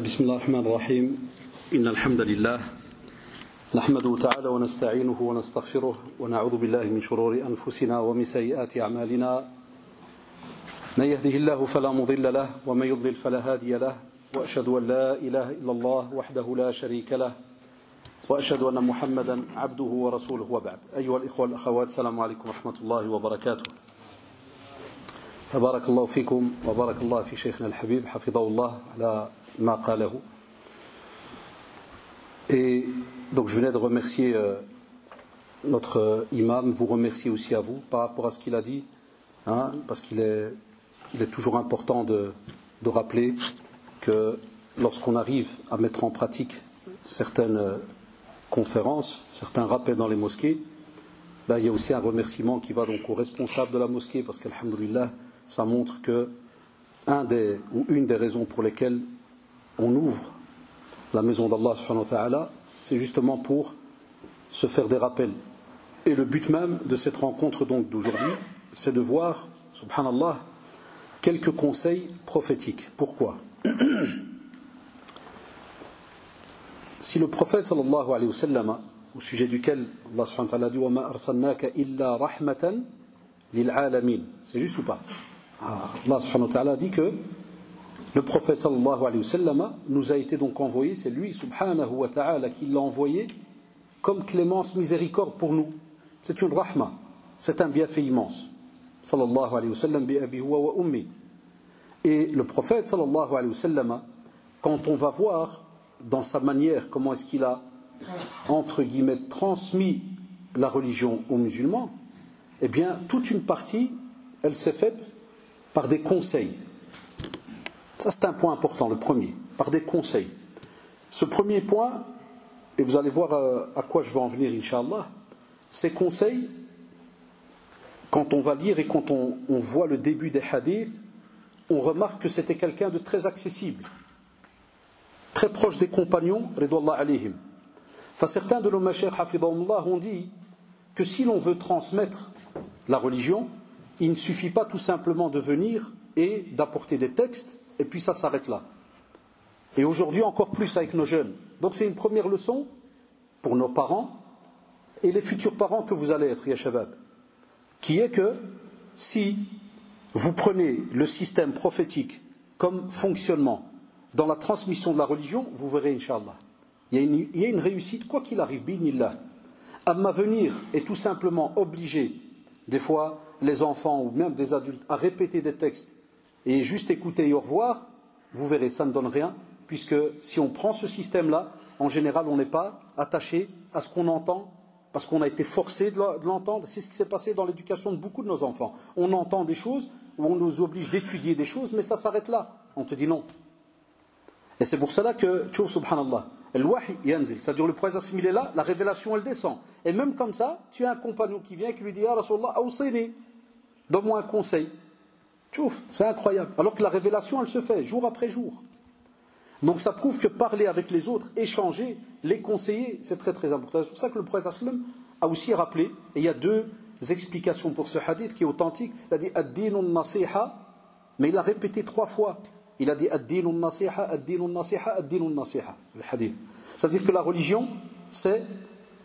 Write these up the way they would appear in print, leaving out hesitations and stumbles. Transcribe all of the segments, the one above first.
بسم الله الرحمن الرحيم إن الحمد لله نحمده تعالى ونستعينه ونستغفره ونعوذ بالله من شرور أنفسنا ومن سيئات أعمالنا من يهده الله فلا مضل له ومن يضلل فلا هادي له وأشهد أن لا إله إلا الله وحده لا شريك له وأشهد أن محمدا عبده ورسوله وبعد. أيها الإخوة والأخوات، السلام عليكم ورحمة الله وبركاته. تبارك الله فيكم وبارك الله في شيخنا الحبيب حفظه الله على ما قاله. Et donc je venais de remercier notre imam, vous remercier aussi à vous par rapport à ce qu'il a dit, parce qu'il est toujours important de rappeler que lorsqu'on arrive à mettre en pratique certaines conférences, certains rappels dans les mosquées, il y a aussi un remerciement qui va donc aux responsables de la mosquée, parce qu'alhamdoulilah, ça montre que une des raisons pour lesquelles on ouvre la maison d'Allah subhanahu wa ta'ala, c'est justement pour se faire des rappels. Et le but même de cette rencontre donc d'aujourd'hui, c'est de voir, subhanallah, quelques conseils prophétiques. Pourquoi? Si le prophète sallallahu alayhi wa sallam, au sujet duquel Allah subhanahu wa ta'ala dit وَمَا أَرْسَلْنَاكَ إِلَّا رَحْمَةً لِلْعَالَمِينَ, c'est juste ou pas? Allah subhanahu wa ta'ala dit que le prophète sallallahu alayhi wa sallam nous a été donc envoyé, c'est lui subhanahu wa ta'ala qui l'a envoyé comme clémence, miséricorde pour nous. C'est une rahma, c'est un bienfait immense. Sallallahu alayhi wa sallam bi abi huwa wa ummi. Et le prophète sallallahu alayhi wa sallam, quand on va voir dans sa manière comment est-ce qu'il a entre guillemets transmis la religion aux musulmans, eh bien toute une partie elle s'est faite par des conseils. Ça c'est un point important, le premier, par des conseils. Ce premier point, et vous allez voir à quoi je vais en venir Inch'Allah, ces conseils, quand on va lire et quand on voit le début des hadiths, on remarque que c'était quelqu'un de très accessible, très proche des compagnons, ridwallah alayhim. Enfin, certains de nos mashayikh hafidhahumullah ont dit que si l'on veut transmettre la religion, il ne suffit pas tout simplement de venir et d'apporter des textes et puis ça s'arrête là. Et aujourd'hui encore plus avec nos jeunes. Donc c'est une première leçon pour nos parents et les futurs parents que vous allez être, ya shabab, qui est que si vous prenez le système prophétique comme fonctionnement dans la transmission de la religion, vous verrez Inch'Allah, il y a une réussite quoi qu'il arrive, bi'idhnillah. Amma venir et tout simplement obliger des fois les enfants ou même des adultes à répéter des textes et juste écouter et au revoir, vous verrez, ça ne donne rien, puisque si on prend ce système-là, en général on n'est pas attaché à ce qu'on entend, parce qu'on a été forcé de l'entendre. C'est ce qui s'est passé dans l'éducation de beaucoup de nos enfants. On entend des choses, ou on nous oblige d'étudier des choses, mais ça s'arrête là. On te dit non. Et c'est pour cela que, tchouf subhanallah, al-wahi yanzil, c'est-à-dire le prophète il est là, la révélation elle descend. Et même comme ça, tu as un compagnon qui vient et qui lui dit « Ya Rasulallah, awsini, donne-moi un conseil ». Tchouf, c'est incroyable. Alors que la révélation elle se fait jour après jour. Donc ça prouve que parler avec les autres, échanger, les conseiller, c'est très très important. C'est pour ça que le prophète a aussi rappelé, et il y a deux explications pour ce hadith qui est authentique. Il a dit « ad-dinun nasiha », mais il a répété 3 fois. Il a dit ad-dinun nasiha, ad-dinun nasiha, ad-dinun nasiha, le hadith. Ça veut dire que la religion, c'est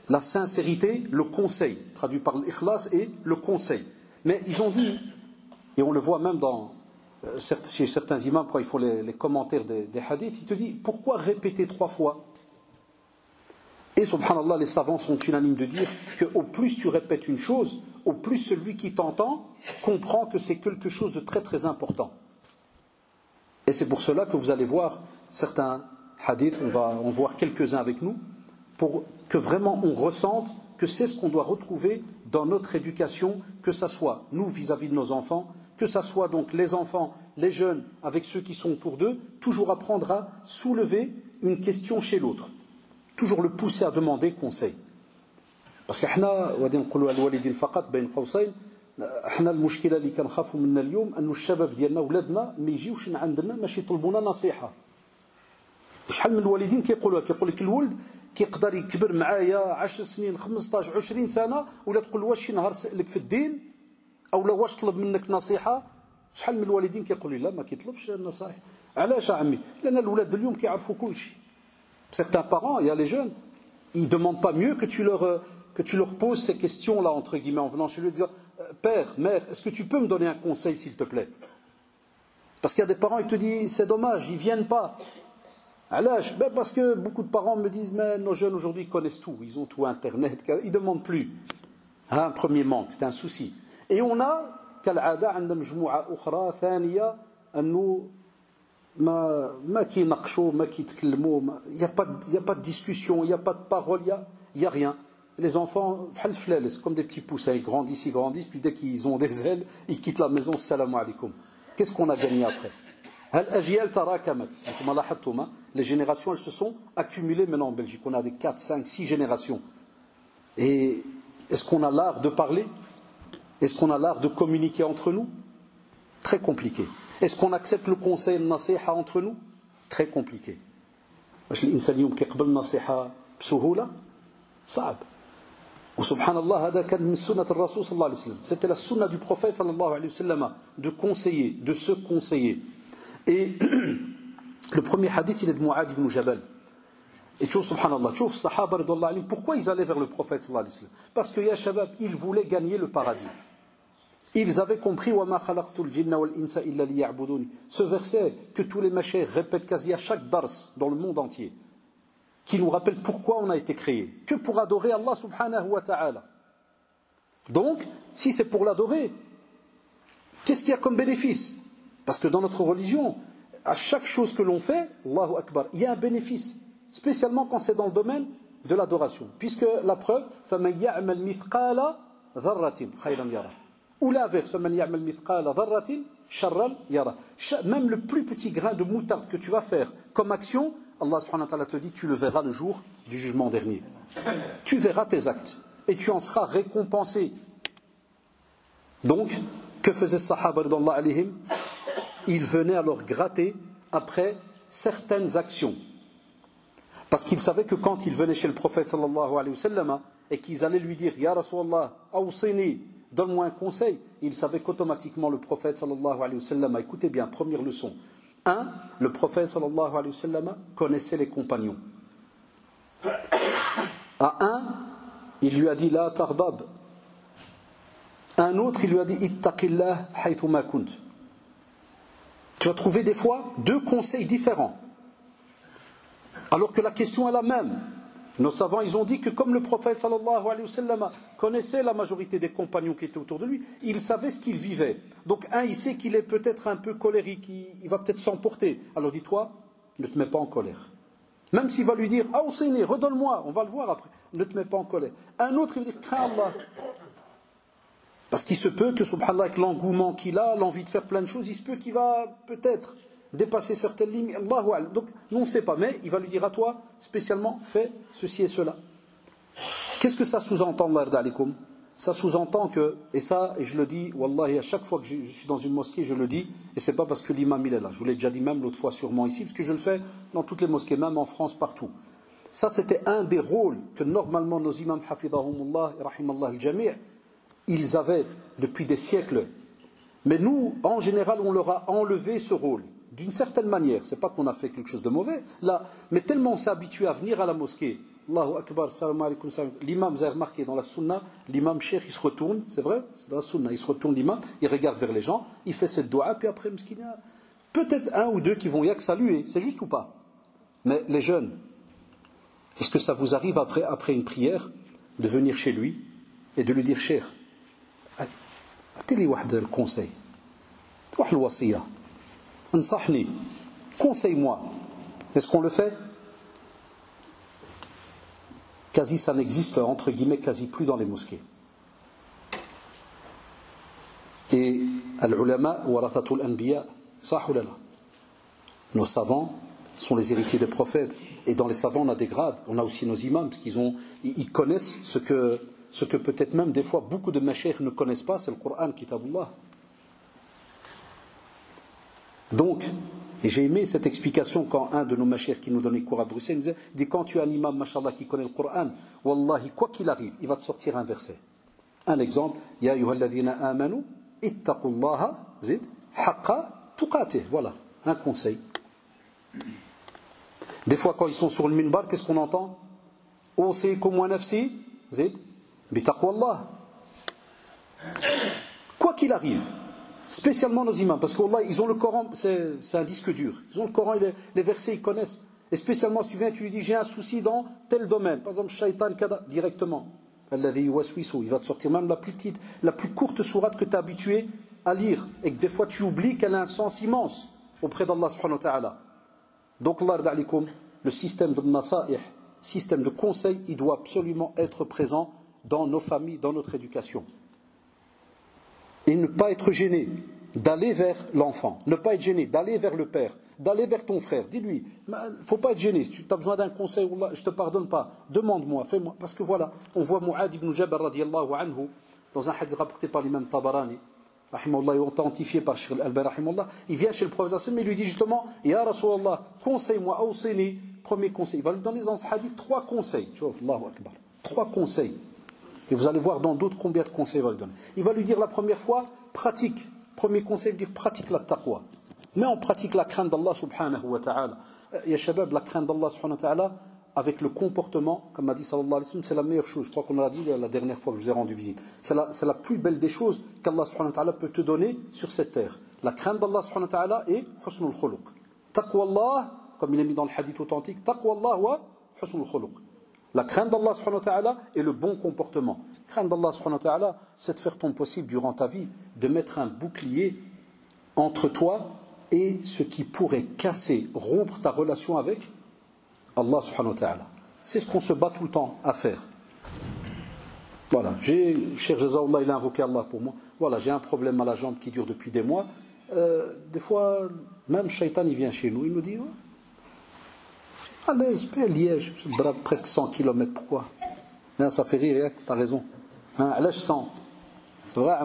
la sincérité, le conseil, traduit par l'ikhlas et le conseil. Mais ils ont dit, et on le voit même chez certains imams, quand ils font les commentaires des hadiths, ils te disent pourquoi répéter 3 fois? Et subhanallah, les savants sont unanimes de dire qu'au plus tu répètes une chose, au plus celui qui t'entend comprend que c'est quelque chose de très très important. Et c'est pour cela que vous allez voir certains hadiths, on va en voir quelques-uns avec nous, pour que vraiment on ressente que c'est ce qu'on doit retrouver dans notre éducation, que ça soit nous vis-à-vis de nos enfants, que ça soit donc les enfants, les jeunes, avec ceux qui sont autour d'eux, toujours apprendre à soulever une question chez l'autre. Toujours le pousser à demander conseil. Parce que احنا المشكله اللي كنخافوا منها اليوم انه الشباب ديالنا ولادنا ما يجيوش عندنا باش يطلبونا نصيحه. وشحال من الوالدين كيقول لك الولد كيقدر يكبر معايا 10 سنين 15 20 سنه ولا تقول واش شي نهار سالك في الدين او لا واش طلب منك نصيحه. شحال من الوالدين كيقولوا لا ما كيطلبش النصائح. علاش عمي لأن الأولاد اليوم كيعرفوا كل شيء. Certains parents, il y a les jeunes, ils ne demandent pas mieux que tu leur poses ces questions-là, entre guillemets, en venant chez lui et disant Père, mère, est-ce que tu peux me donner un conseil, s'il te plaît? Parce qu'il y a des parents, ils te disent c'est dommage, ils ne viennent pas. Ben parce que beaucoup de parents me disent mais nos jeunes aujourd'hui ils connaissent tout, ils ont tout Internet, ils ne demandent plus. Un premier manque, c'est un souci. Et on a, كالعادة عندنا مجموعة أخرى ثانية أنه ما كيناقشوا ما كيتكلموا il y a pas de discussion, il y a pas de parole, il y a rien. Les enfants بحال الفلالس comme des petits poussins, ils grandissent puis dès qu'ils ont des ailes, ils quittent la maison, salam alaikum. Qu'est-ce qu'on a gagné après? الأجيال تراكمت. أنتم لاحظتم les générations elles se sont accumulées maintenant en Belgique. On a des 4, 5, 6 générations. Et est-ce qu'on a l'art de parler? Est-ce qu'on a l'art de communiquer entre nous? Très compliqué. Est-ce qu'on accepte le conseil de nasiha entre nous? Très compliqué. واش الإنسان اليوم كيقبل النصيحة بسهولة؟ صعب. وسبحان الله هذا كان من سنة الرسول صلى الله عليه وسلم. C'était la sunna du prophète صلى الله عليه وسلم de conseiller, de se conseiller. Et le premier hadith il est de Mu'adh ibn Jabal. Et tu vois, subhanallah, tu vois, les sahaba, pourquoi ils allaient vers le prophète sallallahu alayhi wa sallam? Parce que, ya shabab, ils voulaient gagner le paradis. Ils avaient compris وَمَا خَلَقْتُ الْجِنَّ وَالْإِنسَ إِلَّا لِيَعْبُدُونِ. Ce verset que tous les mashayikh répètent quasi à chaque dars dans le monde entier, qui nous rappelle pourquoi on a été créé, que pour adorer Allah subhanahu wa ta'ala. Donc, si c'est pour l'adorer, qu'est-ce qu'il y a comme bénéfice? Parce que dans notre religion, à chaque chose que l'on fait, Allahu Akbar, il y a un bénéfice. Spécialement quand c'est dans le domaine de l'adoration. Puisque la preuve, فَمَنْ يَعْمَلْ مِثْقَالَ ذَرَّةٍ خَيْرًا يَرَى. Ou l'inverse, فَمَنْ يَعْمَلْ مِثْقَالَ ذَرَّةٍ شَرًّا يَرَى. Même le plus petit grain de moutarde que tu vas faire comme action, Allah subhanahu wa ta'ala te dit, tu le verras le jour du jugement dernier. Tu verras tes actes et tu en seras récompensé. Donc, que faisaient les sahaba radhiyallahu alayhim? Ils venaient alors gratter après certaines actions. Parce qu'ils savaient que quand ils venaient chez le prophète sallallahu alayhi wa sallam et qu'ils allaient lui dire Ya Rasulallah, awsini, donne-moi un conseil, ils savaient qu'automatiquement le prophète sallallahu alayhi wa sallam, écoutez bien, première leçon. Le prophète sallallahu alayhi wa sallam connaissait les compagnons. À un, il lui a dit La tardab. Un autre, il lui a dit Ittaqillah haythu ma kunt. Tu vas trouver des fois deux conseils différents. Alors que la question est la même. Nos savants, ils ont dit que comme le prophète sallallahu alayhi wa sallam connaissait la majorité des compagnons qui étaient autour de lui, il savait ce qu'il vivait. Donc il sait qu'il est peut-être un peu colérique, il va peut-être s'emporter. Alors dis-toi, ne te mets pas en colère. Même s'il va lui dire, ah Husseini, redonne-moi, on va le voir après. Ne te mets pas en colère. Un autre, il va dire, crains Allah. Parce qu'il se peut que, subhanallah, avec l'engouement qu'il a, l'envie de faire plein de choses, il se peut qu'il va peut-être dépasser certaines limites. Allahu a'lam. Donc, nous on ne sait pas, mais il va lui dire à toi, spécialement, fais ceci et cela. Qu'est-ce que ça sous-entend, Allah alaikum? Ça sous-entend que, et je le dis, wallahi, à chaque fois que je suis dans une mosquée, je le dis, et c'est pas parce que l'imam il est là. Je vous l'ai déjà dit même l'autre fois sûrement ici, parce que je le fais dans toutes les mosquées, même en France, partout. Ça, c'était un des rôles que normalement nos imams, hafidahumullah, et rahimallah al-jami', ils avaient depuis des siècles. Mais nous, en général, on leur a enlevé ce rôle. D'une certaine manière, c'est pas qu'on a fait quelque chose de mauvais, là, mais tellement on s'est habitué à venir à la mosquée. Allahu Akbar, salam alaikum, salam. L'imam, vous avez remarqué dans la sunna, l'imam cheikh, il se retourne, c'est vrai, c'est dans la sunna, il se retourne l'imam, il regarde vers les gens, il fait cette dua, puis après, peut-être un ou deux qui vont y que saluer, c'est juste ou pas. Mais les jeunes, est-ce que ça vous arrive après une prière, de venir chez lui et de lui dire, cheikh, أعطيني واحد الكونساي واحد الوصية انصحني conseille-moi. Est-ce qu'on le fait? Quasi ça n'existe entre guillemets quasi plus dans les mosquées. Et al-ulama warathatul anbiya, sah ou la la. Nos savants sont les héritiers des prophètes, et dans les savants on a des grades, on a aussi nos imams parce ils connaissent ce que peut-être même des fois beaucoup de mashayikh ne connaissent pas, c'est le Coran, Kitabullah. Donc, et j'ai aimé cette explication quand un de nos mashayikh qui nous donnait cours à Bruxelles, il dit quand tu as un imam, mashallah, qui connaît le Coran, wallahi, quoi qu'il arrive, il va te sortir un verset. Un exemple, Ya ayyuhalladhina amanu, ittaqullaha zid haqqa tuqatih. Voilà, un conseil. Des fois, quand ils sont sur le minbar, qu'est-ce qu'on entend? Awsikum wa nafsi, zid, bi taqwallah. Quoi qu'il arrive, spécialement nos imams, parce qu'Allah, ils ont le Coran, c'est un disque dur. Ils ont le Coran, les versets, ils connaissent. Et spécialement, si tu viens, tu lui dis, j'ai un souci dans tel domaine. Par exemple, shaitan, kada, directement. Alladhi yuwaswisu, il va te sortir même la plus petite, la plus courte sourate que tu es habitué à lire. Et que des fois, tu oublies qu'elle a un sens immense auprès d'Allah subhanahu wa ta'ala. Donc, Allah da'alikum, le système de nasa'ih, système de conseil, il doit absolument être présent dans nos familles, dans notre éducation. Et ne pas être gêné d'aller vers l'enfant, ne pas être gêné d'aller vers le père, d'aller vers ton frère. Dis-lui, il ne faut pas être gêné. Si tu as besoin d'un conseil, je ne te pardonne pas. Demande-moi, fais-moi. Parce que voilà, on voit Mu'ad ibn Jabal radiallahu anhu, dans un hadith rapporté par l'imam Tabarani, rahimahullah, et authentifié par Sheikh al-Albani, rahimahullah, il vient chez le prophète sallam et lui dit justement, Ya Rasulallah, conseille-moi, awsini, premier conseil. Il va lui donner dans ce hadith 3 conseils. Tu vois, Allahu Akbar. 3 conseils. Et vous allez voir dans d'autres combien de conseils il va lui donner. Il va lui dire la première fois, pratique. Premier conseil, il va dire pratique la taqwa. Mais on pratique la crainte d'Allah subhanahu wa ta'ala. Ya shabab, la crainte d'Allah subhanahu wa ta'ala, avec le comportement, comme a dit sallallahu alayhi wa sallam, c'est la meilleure chose. Je crois qu'on l'a dit la dernière fois que je vous ai rendu visite. C'est la plus belle des choses qu'Allah subhanahu wa ta'ala peut te donner sur cette terre. La crainte d'Allah subhanahu wa ta'ala et husnul khuluq. Taqwa Allah, comme il est mis dans le hadith authentique, taqwa Allah wa husnul khuluq. La crainte d'Allah subhanahu wa ta'ala et le bon comportement. La crainte d'Allah subhanahu wa ta'ala, c'est de faire ton possible durant ta vie, de mettre un bouclier entre toi et ce qui pourrait casser, rompre ta relation avec Allah subhanahu wa ta'ala. C'est ce qu'on se bat tout le temps à faire. Voilà, Cheikh Jazaoullah, il a invoqué Allah pour moi. Voilà, j'ai un problème à la jambe qui dure depuis des mois. Des fois, même Shaitan, il vient chez nous, il nous dit... Allez, je paye Liège, je drape presque 100 km, pourquoi? Ça fait rire, tu as raison. Là, je sens. C'est vrai,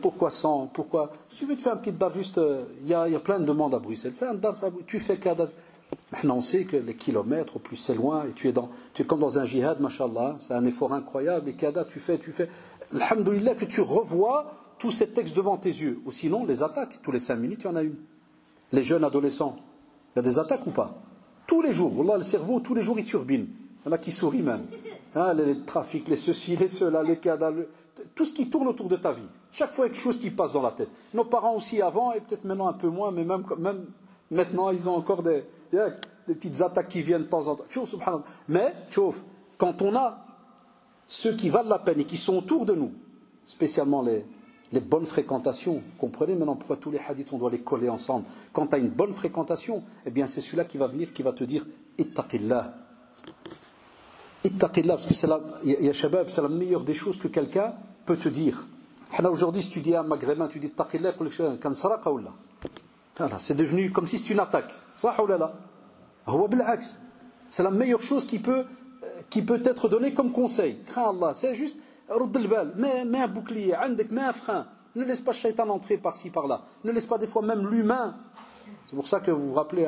pourquoi 100? Pourquoi? Si tu veux te faire un petit daf, juste, il y a plein de demandes à Bruxelles. Fais un daf, tu fais qu'à. Maintenant, on sait que les kilomètres, au plus c'est loin, et tu es comme dans un jihad, mashallah, c'est un effort incroyable, et qu'ada, tu fais. Alhamdoulilah, que tu revois tous ces textes devant tes yeux. Ou sinon, les attaques, tous les 5 minutes, il y en a une. Les jeunes adolescents, il y a des attaques ou pas? Tous les jours, Wallah, le cerveau, tous les jours, il turbine. Il y en a qui sourient même. Les trafics, les ceci, les cela, les cadavres, tout ce qui tourne autour de ta vie. Chaque fois, il y a quelque chose qui passe dans la tête. Nos parents aussi avant, et peut-être maintenant un peu moins, mais même maintenant, ils ont encore des petites attaques qui viennent de temps en temps. Subhanallah. Mais, quand on a ceux qui valent la peine et qui sont autour de nous, spécialement les bonnes fréquentations, comprenez maintenant pourquoi tous les hadiths on doit les coller ensemble. Quand tu as une bonne fréquentation, eh bien c'est celui-là qui va venir, qui va te dire ittaqillah. Ittaqillah, parce que c'est la meilleure des choses que quelqu'un peut te dire. Aujourd'hui, si tu dis à un maghrébin, tu dis ittaqillah, c'est devenu comme si c'était une attaque. C'est la meilleure chose qui peut être donnée comme conseil. Crains Allah, c'est juste mets un bouclier, mets un frein. Ne laisse pas le shaitan entrer par-ci, par-là. Ne laisse pas des fois même l'humain. C'est pour ça que vous vous rappelez,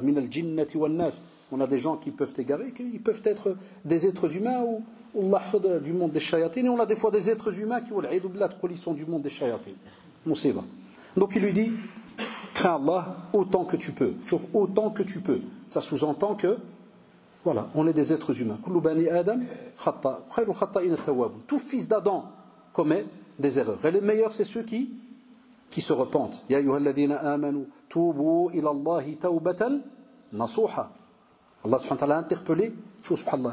min al-jinnati wan nas, on a des gens qui peuvent égarer, qui peuvent être des êtres humains ou Allah du monde des shayatines, et on a des fois des êtres humains qui sont du monde des shayatines. Donc il lui dit, crains Allah autant que tu peux. Autant que tu peux. Ça sous-entend que voilà, on est des êtres humains. Tout fils d'Adam commet des erreurs. Et les meilleurs, c'est ceux qui se repentent. Ya ayyuhalladhina amanu tubu ila Allahi tawbatan nasuha. Allah subhanahu wa ta'ala a interpellé,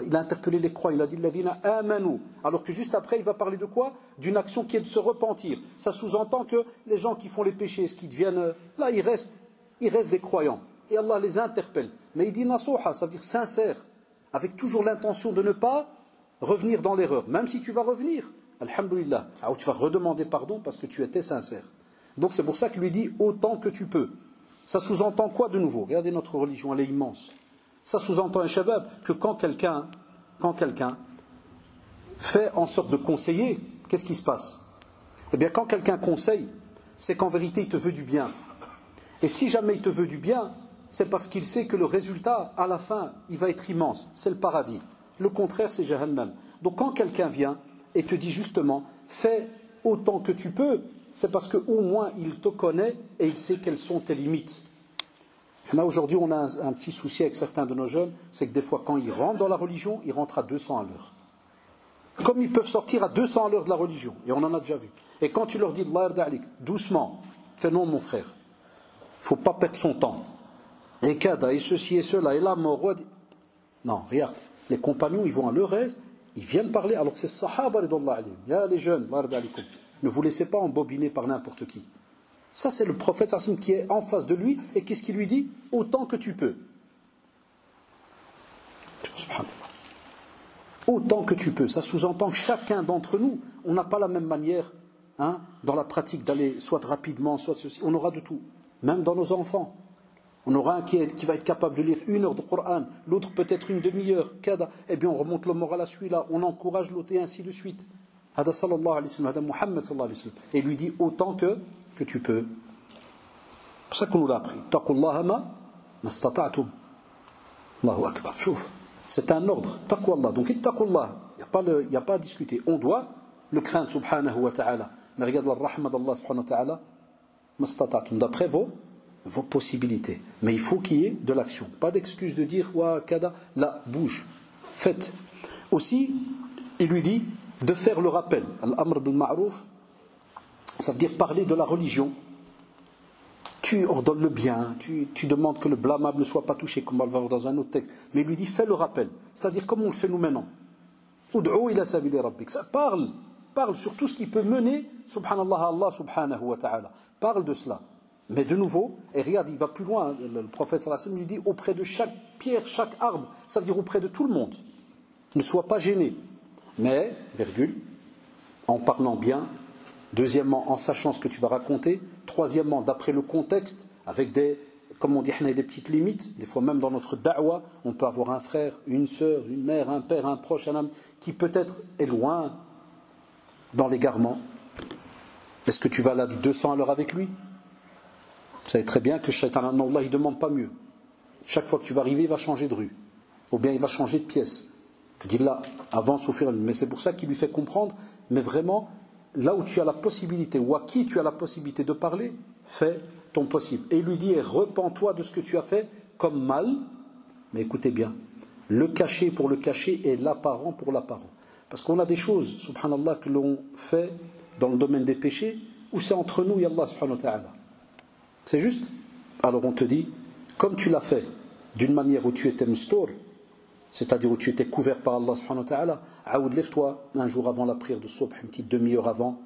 il a interpellé les croyants, il a dit alladhina amanu. Alors que juste après, il va parler de quoi? D'une action qui est de se repentir. Ça sous-entend que les gens qui font les péchés, ce qui deviennent là, ils restent des croyants. Et Allah les interpelle. Mais il dit nasuha, ça veut dire sincère, avec toujours l'intention de ne pas revenir dans l'erreur. Même si tu vas revenir, alhamdoulilah, tu vas redemander pardon parce que tu étais sincère. Donc c'est pour ça qu'il lui dit autant que tu peux. Ça sous-entend quoi de nouveau? Regardez notre religion, elle est immense. Ça sous-entend un shabab que quand quelqu'un fait en sorte de conseiller, qu'est-ce qui se passe? Eh bien quand quelqu'un conseille, c'est qu'en vérité il te veut du bien. Et si jamais il te veut du bien, c'est parce qu'il sait que le résultat, à la fin, il va être immense. C'est le paradis. Le contraire, c'est Jahannam. Donc quand quelqu'un vient et te dit justement, fais autant que tu peux, c'est parce qu'au moins il te connaît et il sait quelles sont tes limites. Aujourd'hui, on a un petit souci avec certains de nos jeunes, c'est que des fois, quand ils rentrent dans la religion, ils rentrent à 200 à l'heure. Comme ils peuvent sortir à 200 à l'heure de la religion, et on en a déjà vu. Et quand tu leur dis, doucement, fais non mon frère, il ne faut pas perdre son temps. Et kada, et ceci et cela, et la mort. Non, regarde, les compagnons, ils vont à leur aise, ils viennent parler, alors que c'est sahaba, les jeunes, ne vous laissez pas embobiner par n'importe qui. Ça, c'est le prophète qui est en face de lui, et qu'est-ce qu'il lui dit? Autant que tu peux. Subhanallah. Autant que tu peux. Ça sous-entend que chacun d'entre nous, on n'a pas la même manière dans la pratique d'aller soit rapidement, soit ceci. On aura de tout. Même dans nos enfants. On aura un qui va être capable de lire 1 heure de Coran, l'autre peut-être une demi-heure. Eh bien, on remonte le moral à celui-là, on encourage l'autre et ainsi de suite. Hada sallallahu alayhi wa sallam, hada Muhammad sallallahu alayhi wa sallam. Et il lui dit autant que tu peux. C'est pour ça qu'on nous l'a appris. Taqullaha ma mastata'tum. Allahu akbar. Chouf. C'est un ordre. Taqwallah. Donc, ittaqullah. Il n'y a pas à discuter. On doit le craindre, subhanahu wa ta'ala. Mais regarde la rahma d'Allah, subhanahu wa ta'ala. Mastata'tum. D'après vos possibilités. Mais il faut qu'il y ait de l'action. Pas d'excuse de dire, wa kada. Là, bouge. Faites. Aussi, il lui dit de faire le rappel. Al-amr bil ma'rouf, ça veut dire parler de la religion. Tu ordonnes le bien, tu demandes que le blâmable ne soit pas touché, comme on va le voir dans un autre texte. Mais il lui dit, fais le rappel. C'est-à-dire, comme on le fait nous maintenant. Ud'u ila sabili rabbik. Ça parle sur tout ce qui peut mener, subhanallah, à Allah subhanahu wa ta'ala. Parle de cela. Mais de nouveau, et regarde, il va plus loin, le prophète sallallahu alayhi wa sallam lui dit, auprès de chaque pierre, chaque arbre, ça veut dire auprès de tout le monde. Ne sois pas gêné. Mais, virgule, en parlant bien. Deuxièmement, en sachant ce que tu vas raconter. Troisièmement, d'après le contexte, avec comme on dit, des petites limites. Des fois même dans notre da'wa, on peut avoir un frère, une sœur, une mère, un père, un proche, un homme, qui peut-être est loin dans l'égarement. Est-ce que tu vas là de 200 à l'heure avec lui? Vous savez très bien que Shaitan, Allah, il ne demande pas mieux. Chaque fois que tu vas arriver, il va changer de rue. Ou bien il va changer de pièce. Tu dis là, avance au fur et à mesure. Mais c'est pour ça qu'il lui fait comprendre, mais vraiment, là où tu as la possibilité, ou à qui tu as la possibilité de parler, fais ton possible. Et il lui dit, repens-toi de ce que tu as fait comme mal. Mais écoutez bien, le cacher pour le cacher et l'apparent pour l'apparent. Parce qu'on a des choses, subhanallah, que l'on fait dans le domaine des péchés, où c'est entre nous et Allah subhanahu wa ta'ala. C'est juste? Alors on te dit, comme tu l'as fait d'une manière où tu étais mstour, c'est-à-dire où tu étais couvert par Allah subhanahu wa ta'ala, Aoud, lève-toi un jour avant la prière de Subh, une petite demi-heure avant,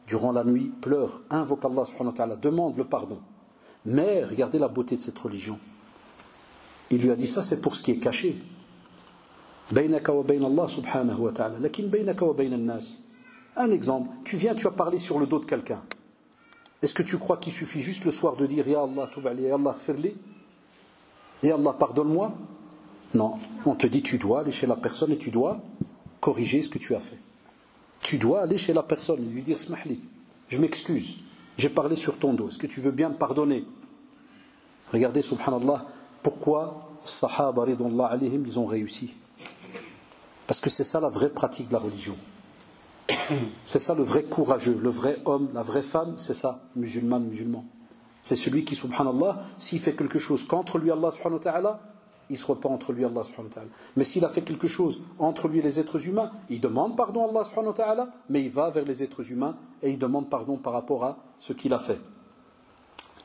durant la nuit, pleure, invoque Allah subhanahu wa ta'ala, demande le pardon. Mais regardez la beauté de cette religion. Il lui a dit ça, c'est pour ce qui est caché. Baynaka wa bayna Allah subhanahu wa ta'ala, lakin baynaka wa bayna an-nas. Un exemple, tu viens, tu as parlé sur le dos de quelqu'un. Est-ce que tu crois qu'il suffit juste le soir de dire Ya Allah, tub ali, Ya Allah, firli, Ya Allah, pardonne-moi? Non, on te dit tu dois aller chez la personne et tu dois corriger ce que tu as fait. Tu dois aller chez la personne et lui dire Smahli, je m'excuse, j'ai parlé sur ton dos, est-ce que tu veux bien me pardonner? Regardez, subhanallah, pourquoi Sahaba ridwanullah alayhim, ils ont réussi. Parce que c'est ça la vraie pratique de la religion. C'est ça le vrai courageux, le vrai homme, la vraie femme, c'est ça, musulman. C'est celui qui, subhanallah, s'il fait quelque chose contre lui, Allah subhanahu wa ta'ala, il se repent entre lui et Allah subhanahu wa ta'ala. Mais s'il a fait quelque chose entre lui et les êtres humains, il demande pardon à Allah subhanahu wa ta'ala, mais il va vers les êtres humains et il demande pardon par rapport à ce qu'il a fait.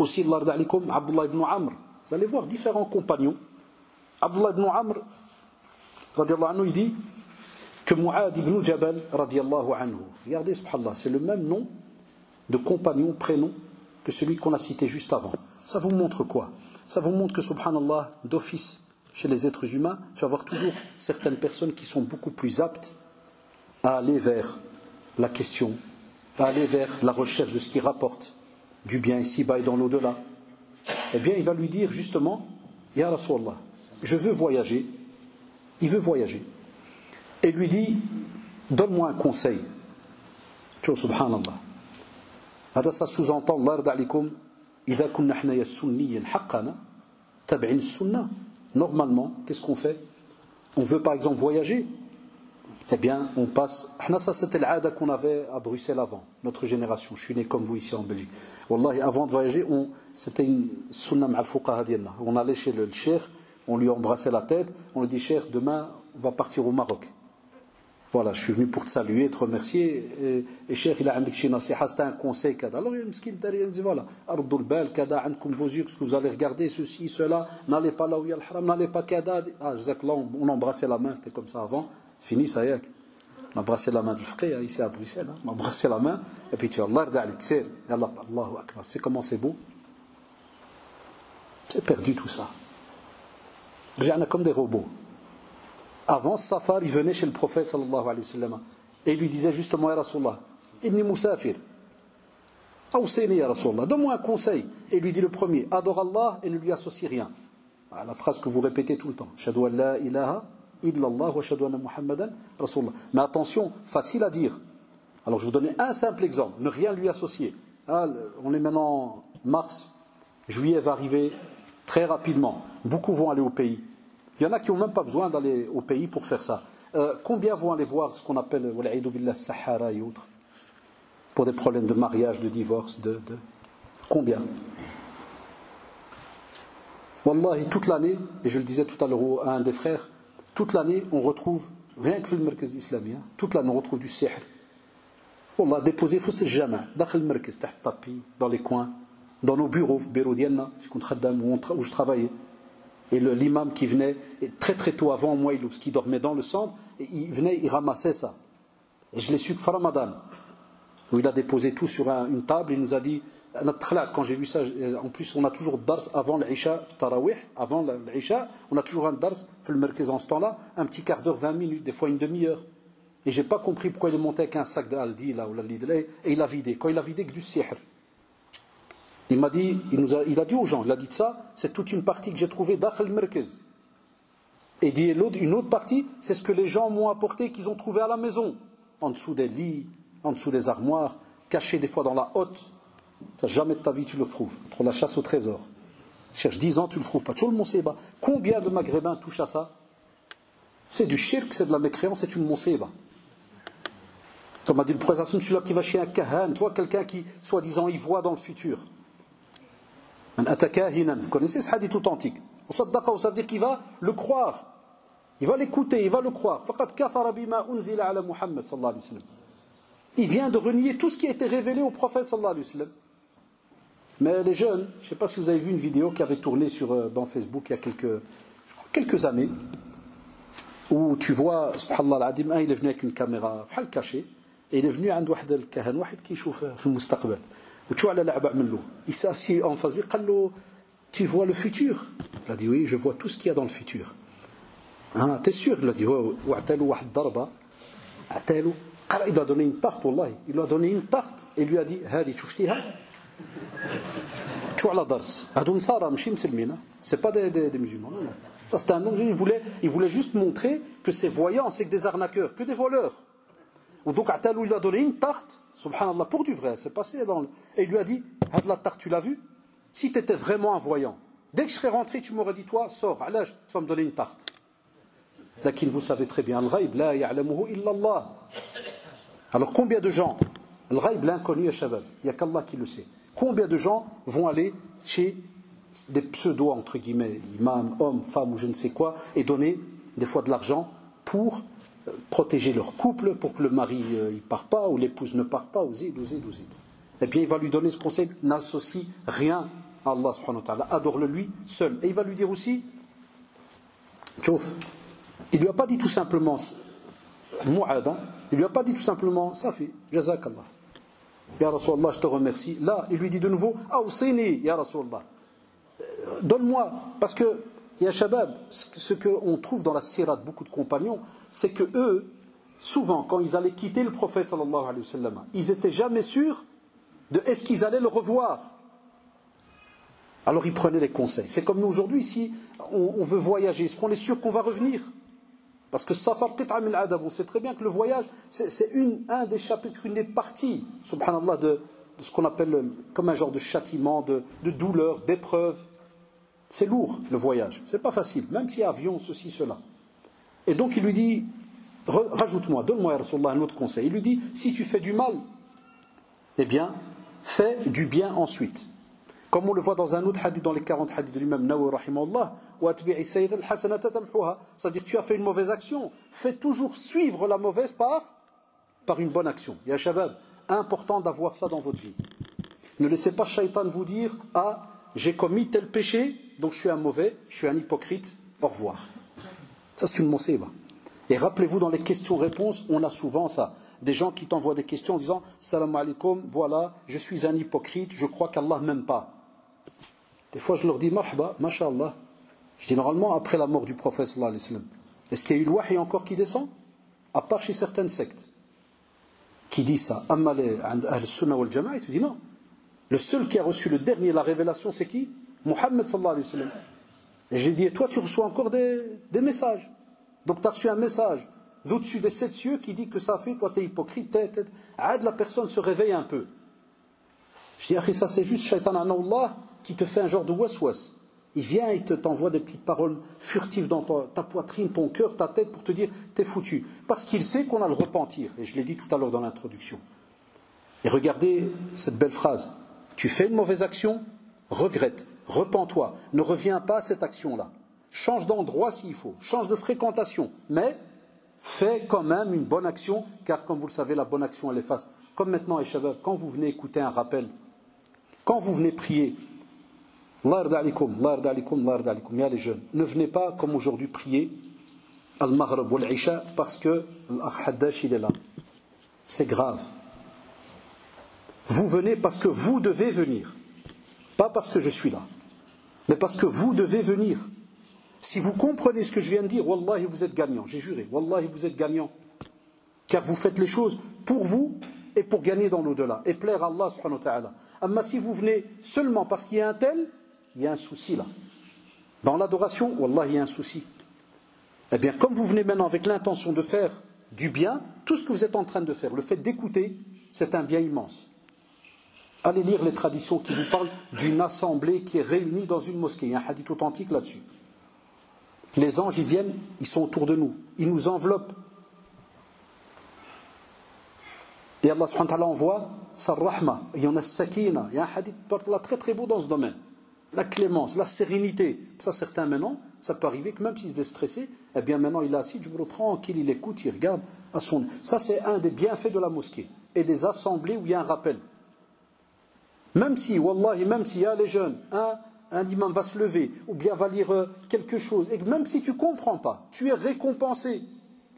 Aussi, Allah radi'alikum, Abdullah ibn Amr. Vous allez voir différents compagnons. Abdullah ibn Amr, radiallahu anhu, il dit que Mu'ad ibn Jabal, radiallahu anhu. Regardez, subhanallah, c'est le même nom de compagnon, prénom, que celui qu'on a cité juste avant. Ça vous montre quoi? Ça vous montre que, subhanallah, d'office, chez les êtres humains, tu vas voir toujours certaines personnes qui sont beaucoup plus aptes à aller vers la question, à aller vers la recherche de ce qui rapporte du bien ici-bas et dans l'au-delà. Eh bien, il va lui dire justement, Ya Rasulallah, je veux voyager. Il veut voyager. Et lui dit, donne-moi un conseil. Tu vois, subhanallah. هذا ça sous-entend, Allah yarda alikum, إذا كنا إحنا سنيا حقنا تبعين السنة. Normalement, qu'est-ce qu'on fait? On veut par exemple voyager. eh bien, on passe. Ça, c'était l'ada qu'on avait à Bruxelles avant, notre génération. Je suis né comme vous ici en Belgique. Wallahi, avant de voyager, c'était une sunna ma'al fuqaha dialna. On allait chez le cheikh, on lui embrassait la tête, on lui dit cheikh, demain, on va partir au Maroc. Voilà, je suis venu pour te saluer, te remercier. Et cheikh, il a un nasiha, c'était un conseil. Alors, il me dit voilà, ardul bal, kada, ankum vos yeux, que vous allez regarder, ceci, cela, n'allez pas là où il y a le haram, n'allez pas kada. Ah, on embrassait la main, c'était comme ça avant. Fini, ça y est. On a embrassé la main du frère ici à Bruxelles. On a embrassé la main. Et puis tu as Allah, c'est Allahu Akbar. C'est comment c'est beau. C'est perdu tout ça. On est comme des robots. Avant Safar, il venait chez le prophète sallallahu alayhi wa sallam. Et il lui disait justement, Ya Rasulallah, Inni Musafir. Awsini Ya Rasulallah. Donne-moi un conseil. Et il lui dit le premier, adore Allah et ne lui associe rien. La phrase que vous répétez tout le temps. Shahadu an la ilaha illallah wa shahadu anna Muhammadan Rasulullah. Mais attention, facile à dire. Alors je vais vous donner un simple exemple. Ne rien lui associer. On est maintenant mars. Juillet va arriver très rapidement. Beaucoup vont aller au pays. Il y en a qui n'ont même pas besoin d'aller au pays pour faire ça. Combien vont aller voir ce qu'on appelle Sahara et autres pour des problèmes de mariage, de divorce, combien? Wallahi, toute l'année, et je le disais tout à l'heure à un des frères, toute l'année on retrouve, rien que le Merkez d'Islami, toute l'année on retrouve du sihr. Wallah, déposé, faut se jamais, dans le Merkez, dans les coins, dans nos bureaux d'Ienna, où je travaillais. Et l'imam qui venait, très très tôt avant moi, qui dormait dans le centre, il venait, il ramassait ça. Et je l'ai su que Ramadan, où il a déposé tout sur une table, il nous a dit, quand j'ai vu ça, en plus on a toujours dars avant l'Isha, Tarawih, avant l'Isha, on a toujours un dars, le Merkez en ce temps-là, un petit quart d'heure, 20 minutes, des fois une demi-heure. Et j'ai pas compris pourquoi il est monté avec un sac d'Aldi, là, ou la Lidl, et il a vidé. Quand il a vidé, que du sihr. Il m'a dit, il a dit aux gens, il a dit ça, c'est toute une partie que j'ai trouvée d'Akhal Merkez. Et dit une autre partie, c'est ce que les gens m'ont apporté, qu'ils ont trouvé à la maison, en dessous des lits, en dessous des armoires, caché des fois dans la hotte. Jamais de ta vie tu le retrouves. Pour la chasse au trésor. Cherche 10 ans, tu ne le trouves pas. Toujours le Monseba. Combien de Maghrébins touchent à ça? C'est du shirk, c'est de la mécréance, c'est une Monseba. Comme m'a dit le prophète, celui-là qui va chez un kahan, tu vois, quelqu'un qui, soi-disant, y voit dans le futur. Vous connaissez ce hadith authentique. Ça veut dire qu'il va le croire. Il va l'écouter, il va le croire. Il vient de renier tout ce qui a été révélé au prophète sallallahu alayhi wa sallam. Mais les jeunes, je ne sais pas si vous avez vu une vidéo qui avait tourné dans Facebook il y a quelques années, où tu vois, subhanallah al-adim, il est venu avec une caméra cachée, et il est venu à un kahan, qui chauffe le mustaqbal. Il s'est assis en face de lui, tu vois le futur? Il a dit oui, je vois tout ce qu'il y a dans le futur. Ah, t'es sûr? Il a dit il lui a donné une tarte, wallahi. Il lui a donné une tarte et lui a dit Hadi, shuftiha? Tu as la dars. Adoun Sara, mshim selmina. C'est pas des musulmans, non. Ça, c'était un homme, il voulait juste montrer que ces voyants, c'est que des arnaqueurs, que des voleurs. Donc, Atalou, il lui a donné une tarte, subhanallah, pour du vrai. C'est passé et il lui a dit Had la tarte, tu l'as vue? Si tu étais vraiment un voyant, dès que je serais rentré, tu m'aurais dit toi, sors, à l'âge, tu vas me donner une tarte. Lakin vous savez très bien, al-ghaib, la ya'lamuhu illa Allah. Alors combien de gens, al-ghaib, l'inconnu, shabab, il n'y a qu'Allah qui le sait. Combien de gens vont aller chez des pseudo, entre guillemets, imams, hommes, femmes ou je ne sais quoi, et donner des fois de l'argent pour protéger leur couple, pour que le mari ne part pas, ou l'épouse ne part pas, ou zid. Et bien il va lui donner ce conseil, n'associe rien à Allah subhanahu wa ta'ala, adore-le lui seul. Et il va lui dire aussi, tchouf, il lui a pas dit tout simplement Mu'ad, il lui a pas dit tout simplement Safi, Jazakallah. Ya Rasulallah, je te remercie. Là, il lui dit de nouveau Awsini, Ya Rasulallah. Donne-moi, parce que, Ya Shabab, ce qu'on trouve dans la sirah de beaucoup de compagnons, c'est que eux, souvent, quand ils allaient quitter le prophète sallallahu alayhi wa sallam, ils n'étaient jamais sûrs de est-ce qu'ils allaient le revoir. Alors ils prenaient les conseils. C'est comme nous aujourd'hui, si on veut voyager, est-ce qu'on est sûr qu'on va revenir? Parce que Safar qit'a min al-adab, on sait très bien que le voyage, c'est un des chapitres, une des parties, subhanallah, de ce qu'on appelle comme un genre de châtiment, de douleur, d'épreuve. C'est lourd, le voyage. C'est pas facile, même si avion, ceci, cela. Et donc il lui dit, rajoute-moi, donne-moi, ya Rasulallah, un autre conseil. Il lui dit, si tu fais du mal, eh bien, fais du bien ensuite. Comme on le voit dans un autre hadith, dans les 40 hadiths de l'imam Nawawi rahimahullah, c'est-à-dire tu as fait une mauvaise action, fais toujours suivre la mauvaise par une bonne action. Ya shabab, important d'avoir ça dans votre vie. Ne laissez pas Shaitan vous dire, ah, j'ai commis tel péché, donc je suis un mauvais, je suis un hypocrite, au revoir. Ça c'est une moussiba. Et rappelez-vous, dans les questions-réponses, on a souvent ça. Des gens qui t'envoient des questions en disant « Salam alaikum, voilà, je suis un hypocrite, je crois qu'Allah ne m'aime pas. » Des fois, je leur dis « Marhaba, masha'Allah. » Je dis normalement, après la mort du prophète sallallahu alayhi wa sallam, est-ce qu'il y a eu le wahy encore qui descend? À part chez certaines sectes. Qui dit ça? Amma les Ahl-Sunnah wal Jama'a, il te dit non. Le seul qui a reçu le dernier, la révélation, c'est qui? Muhammad sallallahu alayhi wa sallam. Et j'ai dit, et toi, tu reçois encore des messages. Donc tu as reçu un message d'au-dessus des 7 cieux qui dit que ça fait, toi tu es hypocrite, la personne se réveille un peu. Je dis, ça c'est juste Shaitan Allah qui te fait un genre de waswas. Il vient et t'envoie des petites paroles furtives dans ta poitrine, ton cœur, ta tête pour te dire, t'es foutu. Parce qu'il sait qu'on a le repentir. Et je l'ai dit tout à l'heure dans l'introduction. Et regardez cette belle phrase. Tu fais une mauvaise action, regrette, repens-toi, ne reviens pas à cette action-là. Change d'endroit s'il faut, change de fréquentation, mais fais quand même une bonne action, car comme vous le savez, la bonne action elle efface. Comme maintenant, Shabab, quand vous venez écouter un rappel, quand vous venez prier, Allah yarda alikum, Allah yarda alikum, Allah yarda alikum, ya les jeunes, ne venez pas comme aujourd'hui prier Al-Maghrib ou Al-Isha parce que Al-Haddash il est là. C'est grave. Vous venez parce que vous devez venir, pas parce que je suis là, mais parce que vous devez venir. Si vous comprenez ce que je viens de dire, Wallahi vous êtes gagnant, j'ai juré, Wallahi vous êtes gagnant. Car vous faites les choses pour vous et pour gagner dans l'au-delà, et plaire à Allah subhanahu wa ta'ala. Mais si vous venez seulement parce qu'il y a un tel, il y a un souci là. Dans l'adoration, Wallahi il y a un souci. Eh bien comme vous venez maintenant avec l'intention de faire du bien, tout ce que vous êtes en train de faire, le fait d'écouter, c'est un bien immense. Allez lire les traditions qui vous parlent d'une assemblée qui est réunie dans une mosquée, il y a un hadith authentique là-dessus. Les anges, ils viennent, ils sont autour de nous, ils nous enveloppent. Et Allah subhanahu wa ta'ala envoie sa rahma, il y en a sakina, il y a un hadith très très beau dans ce domaine. La clémence, la sérénité. Ça, certains maintenant, ça peut arriver que même s'il se déstressait, eh bien maintenant il est assis, tranquille, il écoute, il regarde à son... Ça, c'est un des bienfaits de la mosquée. Et des assemblées où il y a un rappel. Même si, wallahi, même s'il y a les jeunes, un imam va se lever, ou bien va lire quelque chose, et même si tu ne comprends pas, tu es récompensé.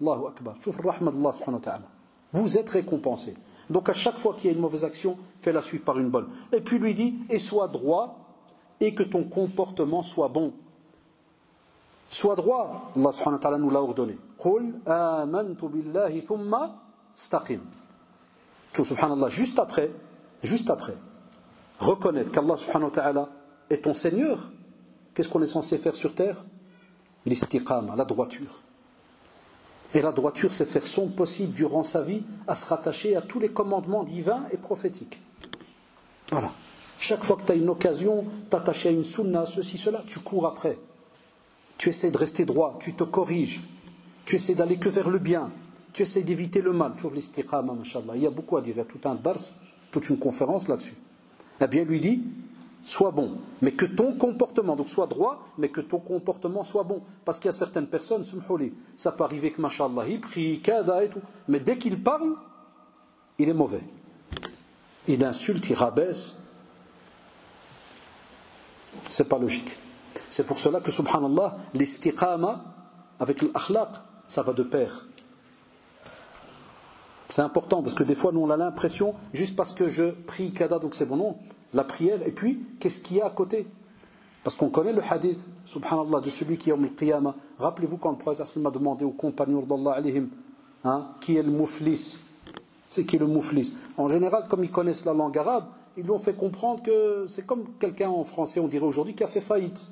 Allahu Akbar. Chouf rahmat Allah subhanahu wa ta'ala. Vous êtes récompensé. Donc à chaque fois qu'il y a une mauvaise action, fais-la suivre par une bonne. Et puis lui dit, et sois droit, et que ton comportement soit bon. Sois droit, Allah subhanahu wa ta'ala nous l'a ordonné. Qul amantu billahi thumma istaqim. Subhanallah, juste après, reconnaître qu'Allah subhanahu wa ta'ala est ton Seigneur. Qu'est-ce qu'on est censé faire sur terre? L'istiqama, la droiture. Et la droiture, c'est faire son possible durant sa vie à se rattacher à tous les commandements divins et prophétiques. Voilà. Chaque fois que tu as une occasion, t'attacher à une sunna, ceci, cela, tu cours après. Tu essaies de rester droit, tu te corriges. Tu essaies d'aller que vers le bien. Tu essaies d'éviter le mal. Toujours l'istiqama, mashallah. Il y a beaucoup à dire. Il y a tout un dars, toute une conférence là-dessus. Eh bien, lui dit, sois bon, mais que ton comportement, donc sois droit, mais que ton comportement soit bon. Parce qu'il y a certaines personnes, ça peut arriver que, mashallah, il prie, kada et tout, mais dès qu'il parle, il est mauvais. Il insulte, il rabaisse. C'est pas logique. C'est pour cela que, subhanallah, l'istiqama avec l'akhlaq, ça va de pair. C'est important parce que des fois, nous, on a l'impression, juste parce que je prie kada, donc c'est bon, non. La prière, et puis, qu'est-ce qu'il y a à côté? Parce qu'on connaît le hadith, subhanallah, de celui qui est au qiyamah. Rappelez-vous quand le prophète a demandé aux compagnons d'Allah alayhim, qui est le mouflis? C'est qui le mouflis? En général, comme ils connaissent la langue arabe, ils lui ont fait comprendre que c'est comme quelqu'un en français, on dirait aujourd'hui, qui a fait faillite.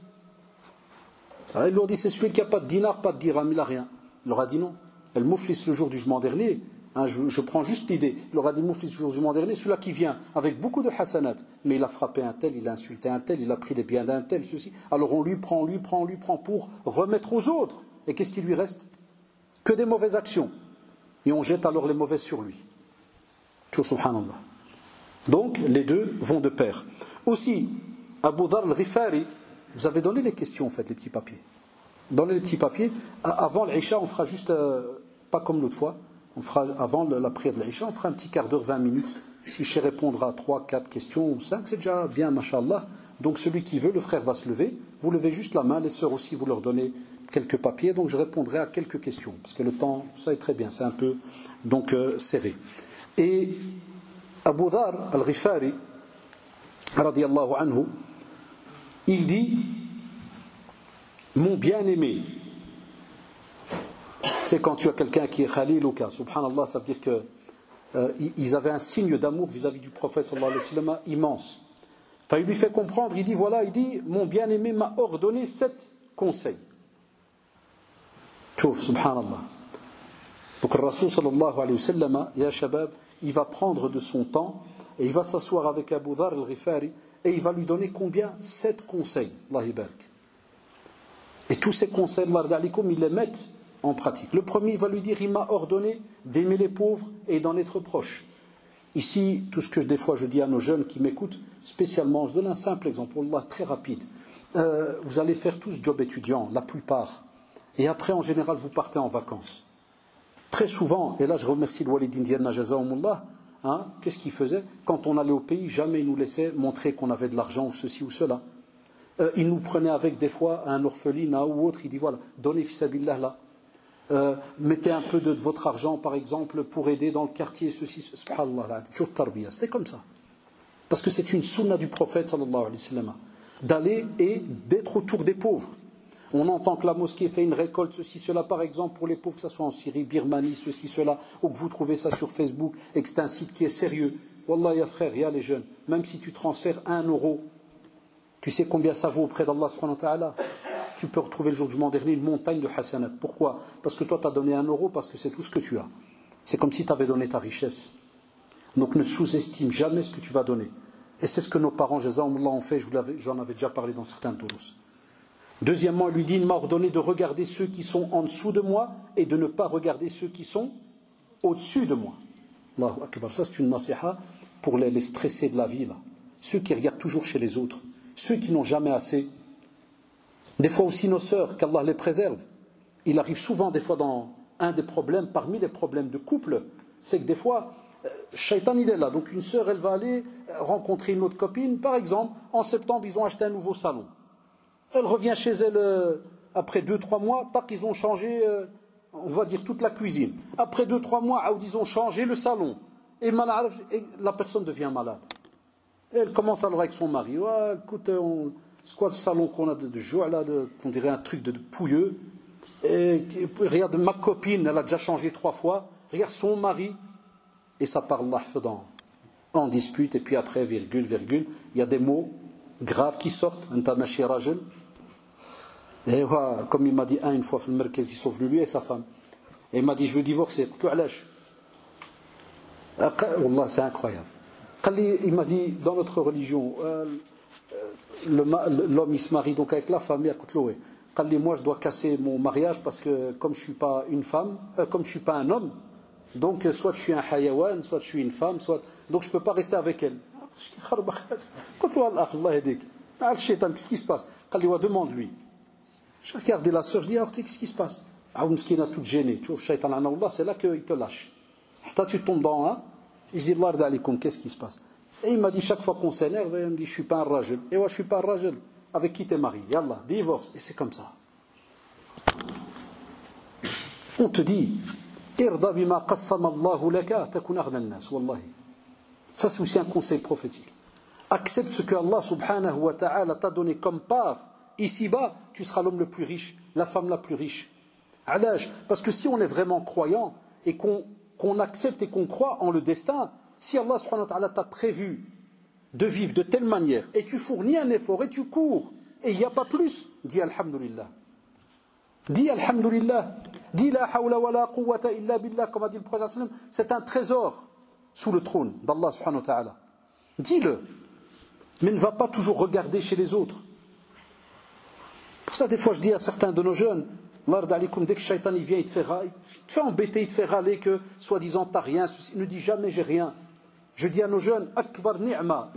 Alors, ils lui ont dit, c'est celui qui n'a pas de dinar, pas de dirham, il n'a rien. Il leur a dit non. Et le mouflis, le jour du jugement dernier, je prends juste l'idée, il leur a dit, mouflis, le jour du jugement dernier, celui-là qui vient avec beaucoup de hasanat, mais il a frappé un tel, il a insulté un tel, il a pris les biens d'un tel, ceci. Alors on lui prend pour remettre aux autres. Et qu'est-ce qui lui reste? Que des mauvaises actions. et on jette alors les mauvaises sur lui. Tu vois, subhanallah. Donc, les deux vont de pair. Aussi, Abu Dharr al-Ghifari, vous avez donné les questions, en fait, les petits papiers. Donnez les petits papiers. Avant l'Isha, on fera juste, pas comme l'autre fois, on fera, avant la prière de l'Isha, on fera un petit quart d'heure, 20 minutes. Si je sais répondre à 3, 4 questions ou 5, c'est déjà bien, mashallah. Donc, celui qui veut, le frère va se lever. Vous levez juste la main, les sœurs aussi, vous leur donnez quelques papiers. Donc, je répondrai à quelques questions. Parce que le temps, ça est très bien, c'est un peu donc serré. Et Abu Dharr al-Ghifari, radiyallahu anhu, il dit: mon bien-aimé. C'est quand tu as quelqu'un qui est Khalil ou cas, subhanallah, ça veut dire qu'ils avaient un signe d'amour vis-à-vis du prophète sallallahu alayhi wa sallam immense. Enfin, il lui fait comprendre, il dit voilà, il dit mon bien-aimé m'a ordonné 7 conseils. Touf, subhanallah. Donc le Rasul sallallahu alayhi wa sallam, ya shabab, il va prendre de son temps et il va s'asseoir avec Abu Dharr al-Ghifari et il va lui donner combien? 7 conseils. Allah barak. Et tous ces conseils, ils les mettent en pratique. Le premier, il va lui dire, il m'a ordonné d'aimer les pauvres et d'en être proche. Ici, tout ce que des fois je dis à nos jeunes qui m'écoutent, spécialement, je donne un simple exemple, Allah, très rapide. Vous allez faire tous job étudiant, la plupart. Et après, en général, vous partez en vacances. Très souvent, et là je remercie le Walid Indiana Jazaumullah, qu'est-ce qu'il faisait? Quand on allait au pays, jamais il nous laissait montrer qu'on avait de l'argent ou ceci ou cela. Il nous prenait avec des fois un orphelinat ou autre, il dit voilà, donnez fissabillah là. Mettez un peu de votre argent par exemple pour aider dans le quartier, ceci, subhanallah, c'était comme ça. Parce que c'est une sunna du prophète sallallahu alayhi wa sallam, d'aller et d'être autour des pauvres. On entend que la mosquée fait une récolte, ceci, cela, par exemple, pour les pauvres, que ce soit en Syrie, Birmanie, ceci, cela, ou que vous trouvez ça sur Facebook, et que c'est un site qui est sérieux. Wallah, ya frère, ya les jeunes, même si tu transfères 1 euro, tu sais combien ça vaut auprès d'Allah subhanahu wa ta'ala? Tu peux retrouver le jour du jugement dernier une montagne de hasanat. Pourquoi? Parce que toi, tu as donné 1 euro, parce que c'est tout ce que tu as. C'est comme si tu avais donné ta richesse. Donc ne sous-estime jamais ce que tu vas donner. Et c'est ce que nos parents, jazakumullah, ont fait, j'en avais déjà parlé dans certains tours. Deuxièmement, il lui dit, il m'a ordonné de regarder ceux qui sont en dessous de moi et de ne pas regarder ceux qui sont au-dessus de moi. Allahu Akbar. Ça, c'est une nasiha pour les stressés de la vie, là. Ceux qui regardent toujours chez les autres. Ceux qui n'ont jamais assez. Des fois aussi nos sœurs, qu'Allah les préserve. Il arrive souvent, des fois, dans un des problèmes, parmi les problèmes de couple, c'est que des fois, Shaitan il est là. Donc une sœur, elle va aller rencontrer une autre copine. Par exemple, en septembre, ils ont acheté un nouveau salon. Elle revient chez elle après 2-3 mois, tac, ils ont changé, on va dire, toute la cuisine. Après 2-3 mois, ils ont changé le salon. Et la personne devient malade. Et elle commence alors avec son mari. Ouais, écoute, c'est quoi ce salon qu'on a de joie là, on dirait un truc de pouilleux. Et regarde, ma copine, elle a déjà changé 3 fois. Regarde son mari. Et ça parle en dispute. Et puis après, virgule, virgule, il y a des mots graves qui sortent. Et voilà, comme il m'a dit une fois, sauf lui et sa femme. Et il m'a dit, je veux divorcer. Wallah, c'est incroyable. Il m'a dit, dans notre religion, l'homme il se marie donc avec la femme, moi je dois casser mon mariage parce que comme je ne suis pas une femme, comme je ne suis pas un homme, donc soit je suis un hayawan, soit je suis une femme, donc je ne peux pas rester avec elle. Qu'est-ce qui se passe? Demande-lui. Je regardais la sœur, je dis, qu'est-ce qui se passe? Mskina toute gênée. Tu vois, c'est là qu'il te lâche. Tu tombes dans un, et je dis, qu'est-ce qui se passe? Et il m'a dit, chaque fois qu'on s'énerve, il me dit, je ne suis pas un rajul. Et moi, je ne suis pas un rajul. Avec qui t'es marié? Yallah, divorce. Et c'est comme ça. On te dit, irda bima qassama Allahu laka, takun aghna an-nas, wallahi. Ça, c'est aussi un conseil prophétique. Accepte ce que Allah subhanahu wa ta'ala t'a donné comme part. Ici-bas, tu seras l'homme le plus riche, la femme la plus riche. Alaj, parce que si on est vraiment croyant et qu'on accepte et qu'on croit en le destin, si Allah subhanahu wa ta'ala t'a prévu de vivre de telle manière et tu fournis un effort et tu cours et il n'y a pas plus, dis alhamdulillah. Dis alhamdulillah. Dis la hawla wa la quwwata illa billah, comme a dit le prophète, c'est un trésor sous le trône d'Allah subhanahu wa ta'ala. Dis-le. Mais ne va pas toujours regarder chez les autres. Pour ça, des fois, je dis à certains de nos jeunes, Dès que Shaitan il vient, il te fait embêter, il te fait râler que, soi-disant, t'as rien. Il ne dit jamais j'ai rien. Je dis à nos jeunes, Akbar ni'ma,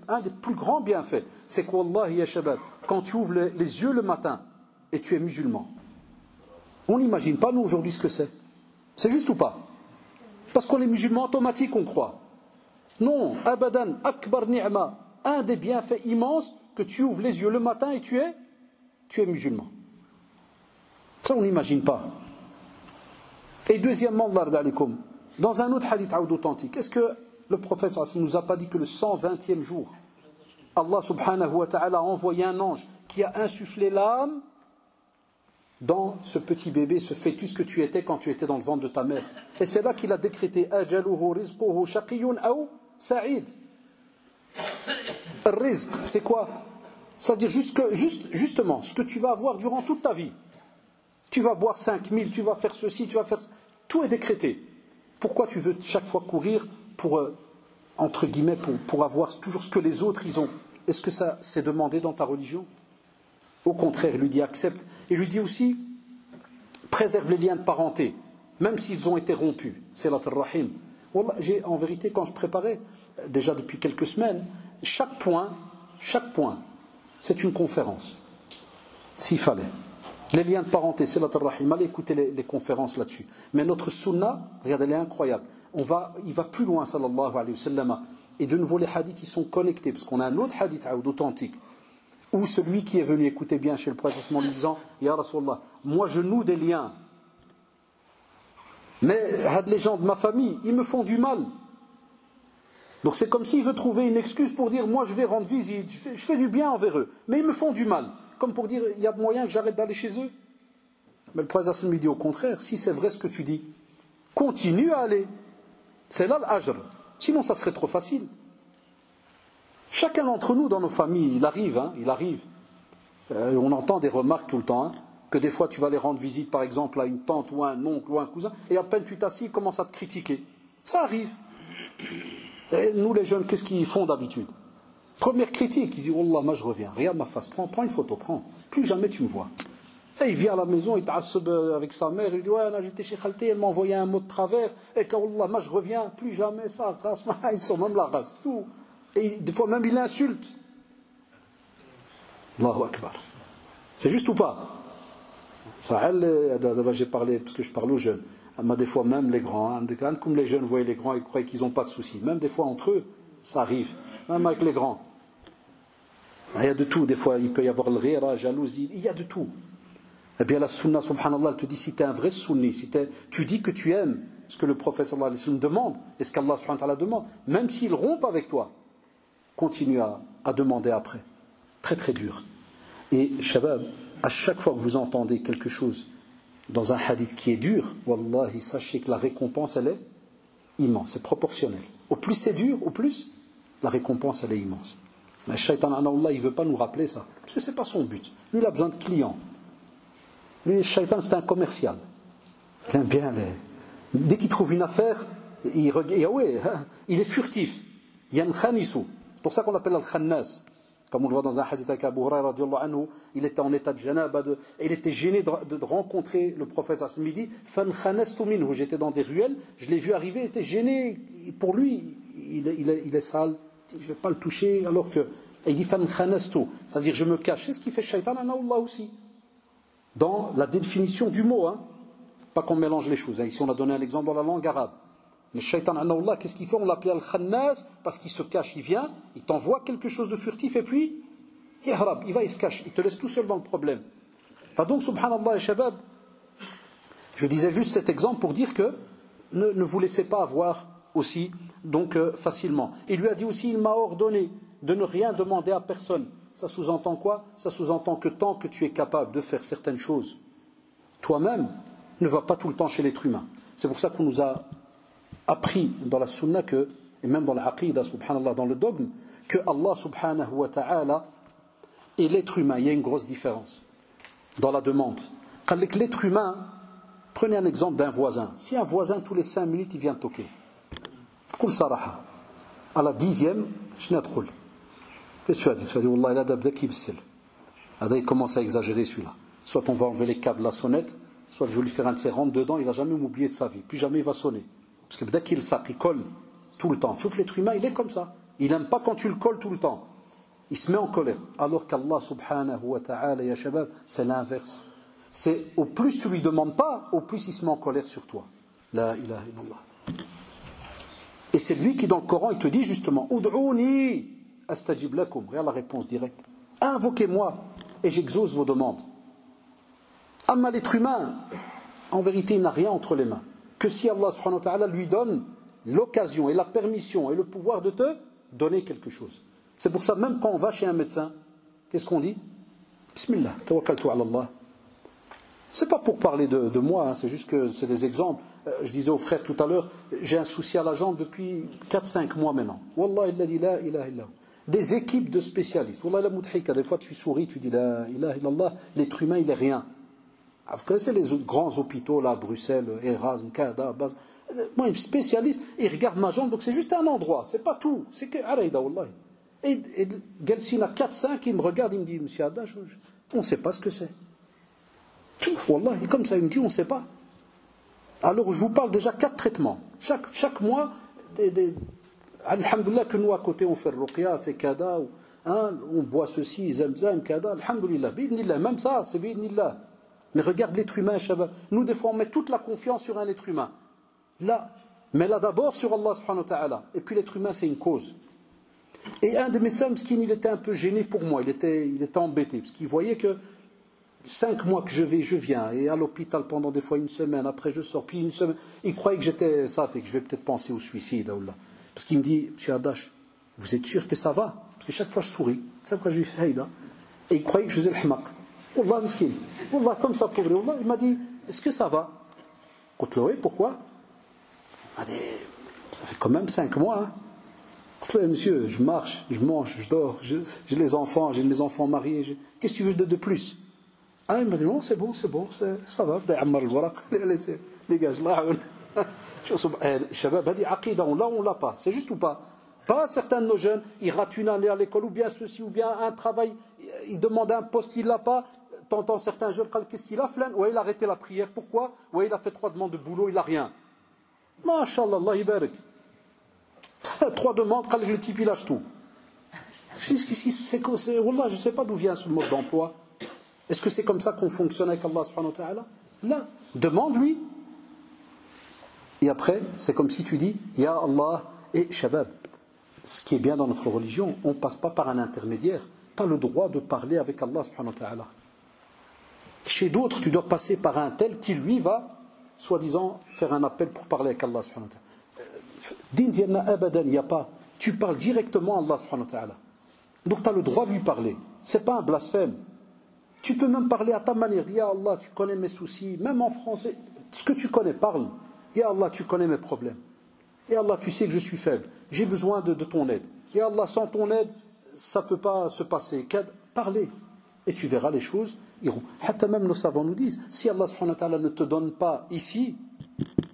un des plus grands bienfaits, c'est que Wallahi ya shabab, quand tu ouvres les yeux le matin et tu es musulman, on n'imagine pas nous aujourd'hui ce que c'est. C'est juste ou pas? Parce qu'on est musulman automatique, on croit. Non, abadan, akbar ni'ma, un des bienfaits immenses, que tu ouvres les yeux le matin et tu es musulman. Ça on n'imagine pas. Et deuxièmement, dans un autre hadith authentique, est-ce que le prophète ne nous a pas dit que le 120e jour, Allah subhanahu wa ta'ala a envoyé un ange qui a insufflé l'âme dans ce petit bébé, ce fœtus que tu étais quand tu étais dans le ventre de ta mère. Et c'est là qu'il a décrété ajaluhu rizquhu shaqiyun aw sa'id. Rizq, c'est quoi? C'est-à-dire justement ce que tu vas avoir durant toute ta vie. Tu vas boire 5000, tu vas faire ceci, tu vas faire... Tout est décrété. Pourquoi tu veux chaque fois courir pour, entre guillemets, pour avoir toujours ce que les autres ils ont? Est-ce que ça c'est demandé dans ta religion? Au contraire, il lui dit accepte. Il lui dit aussi préserve les liens de parenté, même s'ils ont été rompus. C'est la rahim. En vérité, quand je préparais, déjà depuis quelques semaines, chaque point, c'est une conférence. S'il fallait. Les liens de parenté, c'est la rahim. Allez écouter les conférences là-dessus. Mais notre sunna, regardez, elle est incroyable. Il va plus loin, sallallahu alayhi wa sallam. Et de nouveau, les hadiths, ils sont connectés, parce qu'on a un autre hadith authentique, où celui qui est venu, écouter bien chez le prophète, en lui disant, Ya Rasulallah, moi je noue des liens. Mais les gens de ma famille, ils me font du mal. Donc c'est comme s'il veut trouver une excuse pour dire, moi je vais rendre visite, je fais du bien envers eux, mais ils me font du mal. Comme pour dire, il y a moyen que j'arrête d'aller chez eux. Mais le prophète lui dit au contraire, si c'est vrai ce que tu dis, continue à aller. C'est là l'ajr. Sinon ça serait trop facile. Chacun d'entre nous dans nos familles, il arrive. On entend des remarques tout le temps, que des fois tu vas aller rendre visite par exemple à une tante ou à un oncle ou à un cousin, et à peine tu t'assis, ils commencent à te critiquer. Ça arrive. Et nous les jeunes, qu'est-ce qu'ils font d'habitude? Première critique, ils disent, Wallah, moi je reviens, regarde ma face, prends une photo, plus jamais tu me vois. Et il vient à la maison, il t'asseb avec sa mère, il dit, ouais, là j'étais chez Khalti, elle m'a envoyé un mot de travers, et que Wallah, moi je reviens, plus jamais ça, race, ils sont même la race, tout. Et des fois même il insulte. Allahu Akbar. C'est juste ou pas? Ça, j'ai parlé, parce que je parle aux jeunes. Mais des fois même les grands, comme les jeunes voient les grands, ils croient qu'ils n'ont pas de soucis. Même des fois entre eux, ça arrive. Même avec les grands. Il y a de tout. Des fois il peut y avoir le rire, la jalousie, il y a de tout. Eh bien la sunna, subhanallah, elle te dit, si tu es un vrai sunni, si tu dis que tu aimes ce que le prophète sallallahu alayhi wa sallam demande, et ce qu'Allah subhanahu wa ta'ala demande, même s'il rompt avec toi, continue à demander après. Très très dur. Et shabab, à chaque fois que vous entendez quelque chose dans un hadith qui est dur, wallahi, sachez que la récompense elle est immense, c'est proportionnel. Au plus c'est dur, au plus la récompense elle est immense. Mais le shaitan, Allah, il ne veut pas nous rappeler ça, parce que ce n'est pas son but. Lui il a besoin de clients. Lui le shaitan c'est un commercial. Il aime bien dès qu'il trouve une affaire, il est furtif. Yankhanisu. C'est pour ça qu'on l'appelle Al-Khannas. Comme on le voit dans un hadith avec Abu Hurairah radiyallahu anhu, il était en état de janaba, et il était gêné de rencontrer le prophète à ce midi. Fankhaнаstu minhu, j'étais dans des ruelles, je l'ai vu arriver, il était gêné. Pour lui, il est sale, je ne vais pas le toucher, alors que. Et il dit Fankhaнаstu, c'est-à-dire je me cache. C'est ce qui fait shaitan, Allah aussi. Dans la définition du mot, pas qu'on mélange les choses. Ici on a donné un exemple dans la langue arabe. Mais shaitan, Allah, qu'est-ce qu'il fait? On l'appelait Al-Khannas parce qu'il se cache, il vient, il t'envoie quelque chose de furtif et puis il va, il se cache, il te laisse tout seul dans le problème. Enfin donc, subhanallah et shabab, je disais juste cet exemple pour dire que ne vous laissez pas avoir aussi donc facilement. Il lui a dit aussi, il m'a ordonné de ne rien demander à personne. Ça sous-entend quoi? Ça sous-entend que tant que tu es capable de faire certaines choses, toi-même, ne va pas tout le temps chez l'être humain. C'est pour ça qu'on nous a appris dans la sunna et même dans l'aqidah, subhanallah, dans le dogme, que Allah subhanahu wa ta'ala et l'être humain, il y a une grosse différence dans la demande. Avec l'être humain, prenez un exemple d'un voisin. Si un voisin, tous les 5 minutes, il vient toquer. Kul saraha. À la 10e, je n'ai trop. Qu'est-ce que tu as dit? Tu as dit, Wallah, il a d'abdaki b'sil. Il commence à exagérer celui-là. Soit on va enlever les câbles, la sonnette, soit je vais lui faire un de ses rentres dedans, il ne va jamais m'oublier de sa vie. Puis jamais il va sonner. Parce que dès qu'il sac, il colle tout le temps. Sauf l'être humain, il est comme ça. Il n'aime pas quand tu le colles tout le temps. Il se met en colère. Alors qu'Allah subhanahu wa ta'ala, ya shabab, c'est l'inverse. C'est au plus tu lui demandes pas, au plus il se met en colère sur toi. La ilaha illallah. Et c'est lui qui dans le Coran, il te dit justement Ud'ouni astajib lakum. Regarde la réponse directe. Invoquez-moi et j'exauce vos demandes. Amma l'être humain, en vérité, il n'a rien entre les mains. Que si Allah subhanahu wa ta'ala lui donne l'occasion et la permission et le pouvoir de te donner quelque chose. C'est pour ça, même quand on va chez un médecin, qu'est-ce qu'on dit? Bismillah, tawakkaltu ala Allah. C'est pas pour parler de moi, hein, c'est juste que c'est des exemples. Je disais aux frères tout à l'heure, j'ai un souci à la jambe depuis 4-5 mois maintenant. Wallah illadhi la ilaha illahu. Des équipes de spécialistes. Wallah la mudhika, des fois tu souris, tu dis la ilaha illallah, l'être humain il est rien. Vous connaissez les grands hôpitaux là, Bruxelles, Erasme, Kada, Baz. Moi, un spécialiste, il regarde ma jambe, donc c'est juste un endroit, c'est pas tout. C'est que Araïda, Wallah. Et Gelsina 4-5, il me regarde, il me dit, Monsieur Adda, on ne sait pas ce que c'est. Wallah, et comme ça, il me dit, on ne sait pas. Alors, je vous parle déjà 4 traitements. Chaque mois, alhamdoulilah, que nous à côté, on fait ruqya, on fait kada, hein, on boit ceci, zamzam, kada, alhamdoulilah, bidnillah, même ça, c'est bidnillah. Mais regarde l'être humain, Shabbat. Nous, des fois, on met toute la confiance sur un être humain. Là, mais là d'abord sur Allah subhanahu wa ta'ala. Et puis l'être humain, c'est une cause. Et un des médecins, Mskin, il était un peu gêné pour moi. Il était embêté. Parce qu'il voyait que 5 mois que je viens, et à l'hôpital pendant des fois une semaine, après je sors, puis une semaine. Il croyait que j'étais ça, fait que je vais peut-être penser au suicide. Parce qu'il me dit, Monsieur Adash, vous êtes sûr que ça va? Parce que chaque fois je souris. C'est pourquoi je lui fais Haïda. Et il croyait que je faisais le hmaq. Wallah, Mskin. Wallah, comme ça pour lui. Wallah, il m'a dit, est-ce que ça va? Oui, pourquoi? Il m'a dit, ça fait quand même 5 mois. Hein. Oui, monsieur, je marche, je mange, je dors, j'ai les enfants, j'ai mes enfants mariés. Qu'est-ce que tu veux de plus? Ah, il m'a dit, non, c'est bon, ça va. Dégage, là. Shabab, a dit, aqida, là, on l'a pas. C'est juste ou pas? Pas certains de nos jeunes, ils ratent une année à l'école, ou bien ceci, ou bien un travail, ils demandent un poste, il l'a pas. T'entends certains jeunes, qu'est-ce qu'il a? Ouais, il a arrêté la prière. Pourquoi? Ouais, il a fait 3 demandes de boulot, il a rien. Masha'Allah, Allah ibarak. 3 demandes, le type il lâche tout. Wallah, je ne sais pas d'où vient ce mode d'emploi. Est-ce que c'est comme ça qu'on fonctionne avec Allah subhanahu wa ta'ala? Là, demande-lui. Et après, c'est comme si tu dis, Ya Allah, et Shabab, ce qui est bien dans notre religion, on ne passe pas par un intermédiaire. Tu as le droit de parler avec Allah subhanahu wa ta'ala. Chez d'autres, tu dois passer par un tel qui lui va, soi-disant, faire un appel pour parler avec Allah subhanahu wa ta'ala. Din diyanna abadan, il n'y a pas. Tu parles directement à Allah subhanahu wa ta'ala. Donc tu as le droit de lui parler. Ce n'est pas un blasphème. Tu peux même parler à ta manière. Ya Allah, tu connais mes soucis, même en français. Ce que tu connais, parle. Ya Allah, tu connais mes problèmes. Ya Allah, tu sais que je suis faible. J'ai besoin de ton aide. Ya Allah, sans ton aide, ça ne peut pas se passer. Parlez. Et tu verras les choses iront. Hatta même nos savants nous disent, si Allah subhanahu wa ta'ala ne te donne pas ici,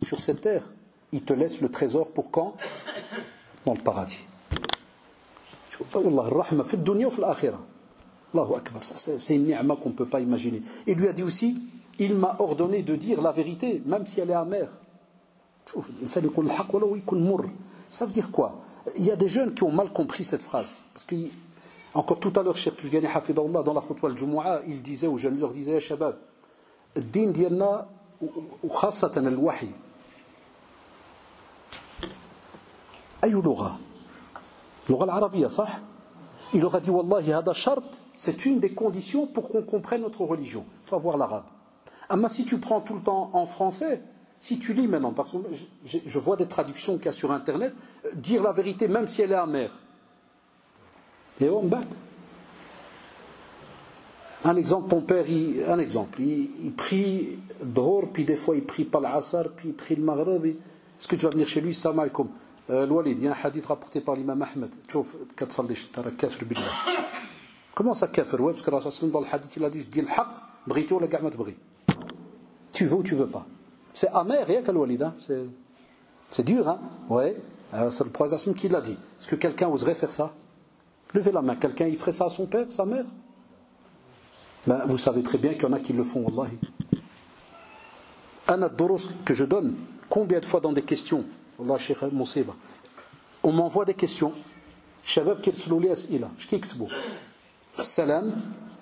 sur cette terre, il te laisse le trésor pour quand? Dans le paradis. C'est une ni'ma qu'on ne peut pas imaginer. Il lui a dit aussi, il m'a ordonné de dire la vérité, même si elle est amère. Ça veut dire quoi? Il y a des jeunes qui ont mal compris cette phrase. Parce que, encore tout à l'heure, Cheikh Tujgani Hafidahullah, dans la khutwa al-Jumu'ah, il disait aux jeunes, il leur disait, ya shabab, الدين ديالنا وخاصة الوحي أي لغة؟ اللغة العربية صح؟ Il leur a dit, Wallahi, hada shart, c'est une des conditions pour qu'on comprenne notre religion. Il faut avoir l'arabe. Mais si tu prends tout le temps en français, si tu lis maintenant, parce que je vois des traductions qu'il y a sur Internet, dire la vérité même si elle est amère. Et on bat. Un exemple, ton père, il prie Dhor, puis des fois il prie pas l'Asr, puis il prie le Maghrib. Est-ce que tu vas venir chez lui? Salam alaikum. Walid, il y a un hadith rapporté par l'imam Ahmed. Comment ça kafir? Ouais, parce que Rasul dans le hadith il a dit, je dis le haq, brité ou la ga'ma te bri. Tu veux ou tu veux pas. C'est amer, rien qu'à l'Walid. Hein? C'est dur, hein? Ouais. C'est le prophète qui l'a dit. Est-ce que quelqu'un oserait faire ça? Levez la main. Quelqu'un, il ferait ça à son père, sa mère? Ben, vous savez très bien qu'il y en a qui le font, wallahi. Un ad-durus que je donne, combien de fois dans des questions, wallah, Cheikh Moussiba, on m'envoie des questions. Shabab kirtulu li as'ila, shkiktbu. Salam,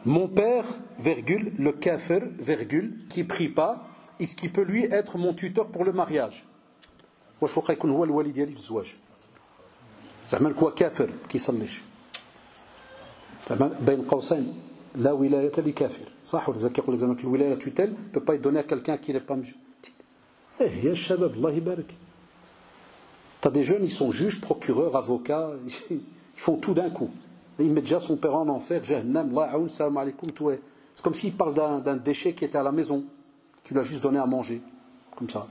mon père, virgule, le kafir, virgule, qui prie pas, est-ce qu'il peut lui être mon tuteur pour le mariage? واش واخا يكون هو الولي ديالي في الزواج زعما الكوا كافر كيصليش زعما بين قوسين لا ولاية لكافر صح ولا كيقول لك زعما الولاية توتال peut pas être donnée à quelqu'un qui n'est pas musulman. يا الشباب الله يبارك. T'as des jeunes, ils sont juges, procureurs, avocats, ils font tout d'un coup. Il met déjà son père en enfer, Jahannam, Allah aoun, salam alaikum, tout est. C'est comme s'il parle d'un déchet qui était à la maison, qui lui a juste donné à manger. Comme ça.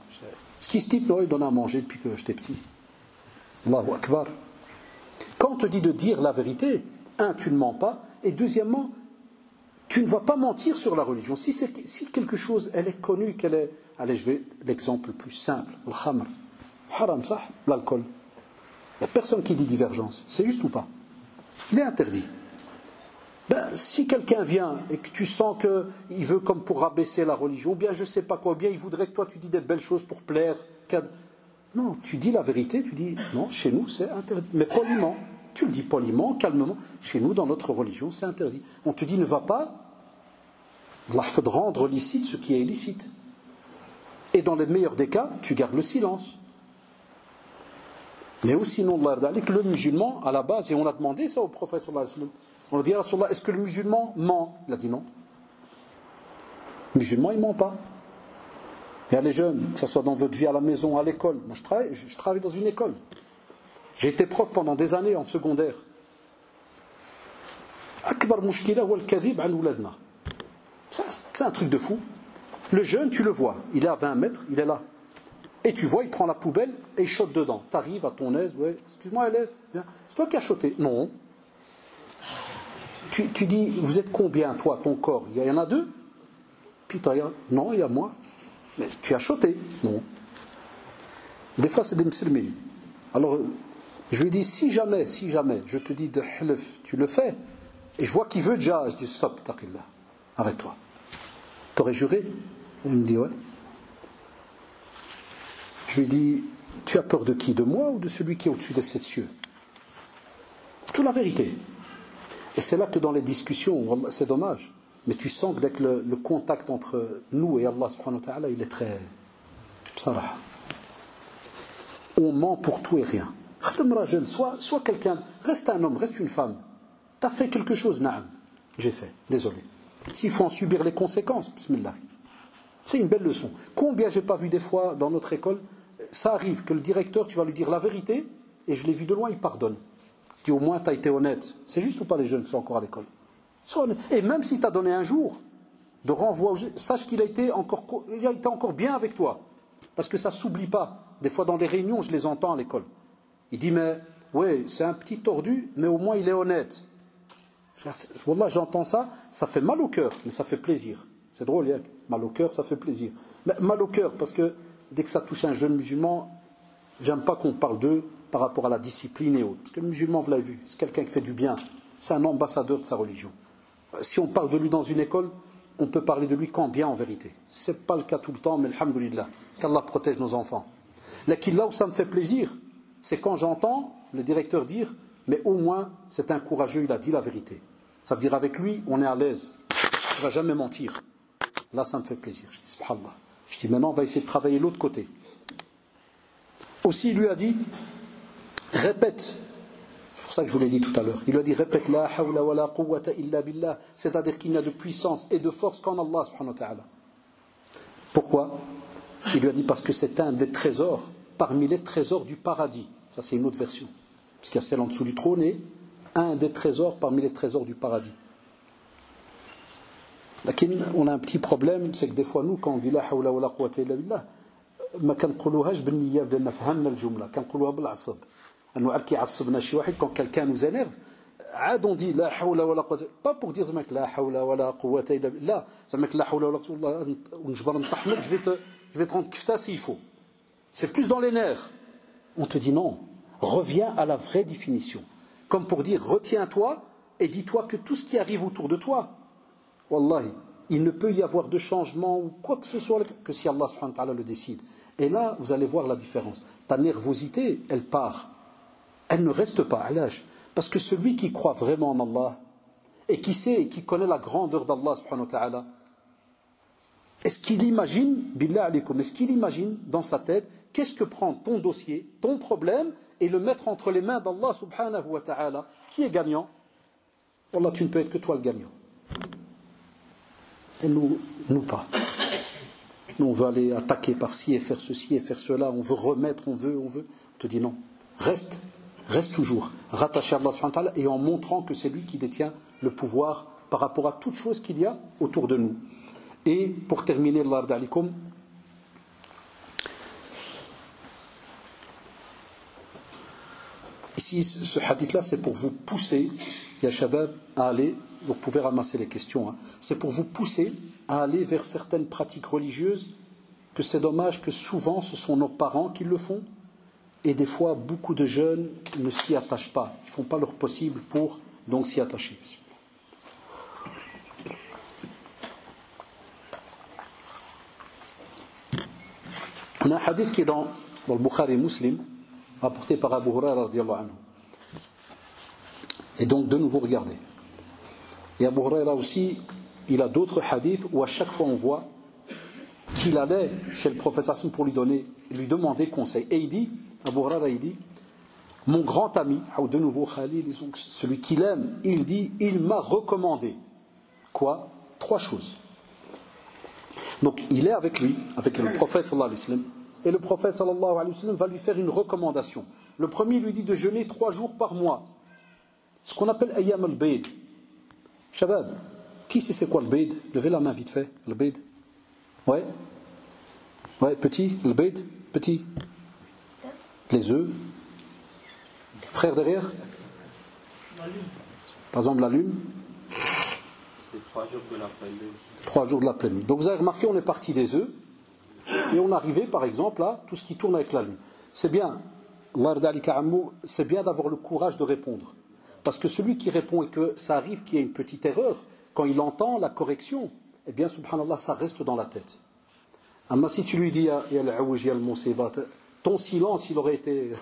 Ce qui se type, il donne à manger depuis que j'étais petit. Allahu Akbar. Quand on te dit de dire la vérité, un, tu ne mens pas, et deuxièmement, tu ne vas pas mentir sur la religion. Si quelque chose, elle est connue, qu'elle est... Allez, je vais l'exemple le plus simple, le khamr. Haram, ça, l'alcool. Il n'y a personne qui dit divergence. C'est juste ou pas? Il est interdit. Ben, si quelqu'un vient et que tu sens qu'il veut comme pour rabaisser la religion, ou bien je ne sais pas quoi, ou bien il voudrait que toi tu dis des belles choses pour plaire. Non, tu dis la vérité, tu dis non, chez nous c'est interdit. Mais poliment, tu le dis poliment, calmement. Chez nous, dans notre religion, c'est interdit. On te dit ne va pas, Allah fait rendre licite ce qui est illicite. Et dans les meilleurs des cas, tu gardes le silence. Mais aussi, sinon, le musulman, à la base, et on a demandé ça au prophète sallallahu alayhi wa sallam. On a dit à Rasulallah, est-ce que le musulman ment? Il a dit non. Le musulman, il ne ment pas. Il y a les jeunes, que ce soit dans votre vie à la maison, à l'école. Moi, je travaille dans une école. J'ai été prof pendant des années en secondaire. Akbar mushkila wal kadhib an ouladna. C'est un truc de fou. Le jeune, tu le vois, il est à 20 mètres, il est là. Et tu vois, il prend la poubelle et il chote dedans. Tu arrives à ton aise, ouais, excuse-moi élève, c'est toi qui as choté. Non. Tu dis, vous êtes combien, toi, ton corps? Il y en a deux? Puis non, il y a moi. Mais tu as choté? Non. Des fois, c'est des msilmines. Alors, je lui dis, si jamais, je te dis de halef, tu le fais, et je vois qu'il veut déjà, je dis, stop, taqillah, arrête-toi. T'aurais juré? Il me dit, ouais. Je lui dis, tu as peur de qui? De moi ou de celui qui est au-dessus des 7 cieux? Toute la vérité. Et c'est là que dans les discussions, c'est dommage, mais tu sens que dès que le contact entre nous et Allah subhanahu wa ta'ala, il est très sarah. On ment pour tout et rien. Soit quelqu'un, reste un homme, reste une femme. Tu as fait quelque chose, na'am. J'ai fait, désolé. S'il faut en subir les conséquences, bismillah. C'est une belle leçon. Combien j'ai pas vu des fois dans notre école, ça arrive que le directeur, tu vas lui dire la vérité, et je l'ai vu de loin, il pardonne. Tu dis au moins tu as été honnête. C'est juste ou pas les jeunes qui sont encore à l'école? Et même si tu as donné un jour de renvoi, sache qu'il a été encore bien avec toi. Parce que ça ne s'oublie pas. Des fois dans les réunions, je les entends à l'école. Il dit, mais oui, c'est un petit tordu, mais au moins il est honnête. Wallah, j'entends ça, ça fait mal au cœur, mais ça fait plaisir. C'est drôle, Yak. Mal au cœur, ça fait plaisir. Mais mal au cœur, parce que dès que ça touche un jeune musulman, j'aime pas qu'on parle d'eux par rapport à la discipline et autres. Parce que le musulman, vous l'avez vu, c'est quelqu'un qui fait du bien. C'est un ambassadeur de sa religion. Si on parle de lui dans une école, on peut parler de lui qu'en bien en vérité. Ce n'est pas le cas tout le temps, mais alhamdoulilah, qu'Allah protège nos enfants. Là où ça me fait plaisir, c'est quand j'entends le directeur dire, mais au moins c'est un courageux, il a dit la vérité. Ça veut dire avec lui, on est à l'aise. Il ne va jamais mentir. Là, ça me fait plaisir. Je dis, subhanallah. Je dis, maintenant, on va essayer de travailler l'autre côté. Aussi, il lui a dit, répète. C'est pour ça que je vous l'ai dit tout à l'heure. Il lui a dit, répète, la hawla wa la quwwata illa billah. C'est-à-dire qu'il n'y a de puissance et de force qu'en Allah, subhanahu wa ta'ala. Pourquoi? Il lui a dit, parce que c'est un des trésors, parmi les trésors du paradis. Ça, c'est une autre version. Parce qu'il y a celle en dessous du trône et un des trésors parmi les trésors du paradis. On a un petit problème, c'est que des fois nous, quand on dit la hawla wa la quwwata illa billah, ما كنقولوهاش بالنية لأن فهمنا الجملة كنقولوها بالعصب أنه عركي عصبنا شي واحد quand quelqu'un nous énerve عاد on dit la hawla wa la quwwata pas pour dire زعما la hawla wa la quwwata illa billah زعما la hawla wa la quwwata ونجبر نطحنك je vais te rendre kifta s'il faut. C'est plus dans les nerfs. On te dit non, reviens à la vraie définition. Comme pour dire retiens-toi et dis-toi que tout ce qui arrive autour de toi, Wallahi, il ne peut y avoir de changement ou quoi que ce soit que si Allah subhanahu wa ta'ala le décide. Et là, vous allez voir la différence. Ta nervosité, elle part. Elle ne reste pas à l'âge. Parce que celui qui croit vraiment en Allah et qui sait et qui connaît la grandeur d'Allah subhanahu wa ta'ala, est-ce qu'il imagine, billah alaykoum, est-ce qu'il imagine dans sa tête, qu'est-ce que prend ton dossier, ton problème, et le mettre entre les mains d'Allah subhanahu wa ta'ala? Qui est gagnant? Wallah, tu ne peux être que toi le gagnant. Et nous pas. Nous, on veut aller attaquer par-ci et faire ceci et faire cela, on veut remettre, on veut. On te dit non. Reste toujours rattaché à Allah subhanahu wa ta'ala et en montrant que c'est lui qui détient le pouvoir par rapport à toute chose qu'il y a autour de nous. Et pour terminer, Allah yarda alikum, ici, ce hadith-là, c'est pour vous pousser, ya shabab, à aller, vous pouvez ramasser les questions, hein, c'est pour vous pousser à aller vers certaines pratiques religieuses, que c'est dommage que souvent ce sont nos parents qui le font, et des fois beaucoup de jeunes ne s'y attachent pas, ils ne font pas leur possible pour donc s'y attacher. On a un hadith qui est dans le Bukhari Muslim, rapporté par Abu Huraira radiyallahu anhu. Et donc de nouveau regardez. Et Abu Huraira aussi, il a d'autres hadiths où à chaque fois on voit qu'il allait chez le prophète sallallahu alayhi wa sallam pour lui demander conseil. Et il dit, Abu Huraira il dit, mon grand ami, ou de nouveau Khalil, celui qu'il aime, il dit, il m'a recommandé. Quoi? 3 choses. Donc il est avec lui, avec le prophète sallallahu alayhi wa sallam, et le prophète sallallahu alayhi wa sallam va lui faire une recommandation. Le premier lui dit de jeûner 3 jours par mois. Ce qu'on appelle Ayyam al-Bayd. Shabab, qui sait c'est quoi le Bayd? Levez la main vite fait. Le Bayd. Ouais, petit, le Bayd, petit. Les œufs. Frère derrière. Par exemple la lune. 3 jours de la pleine lune. 3 jours de la pleine lune. Donc vous avez remarqué, on est parti des œufs et on arrivait par exemple à tout ce qui tourne avec la lune. C'est bien, c'est bien d'avoir le courage de répondre. Parce que celui qui répond et que ça arrive qu'il y ait une petite erreur, quand il entend la correction, eh bien subhanallah, ça reste dans la tête. Mais si tu lui dis ton silence, il aurait été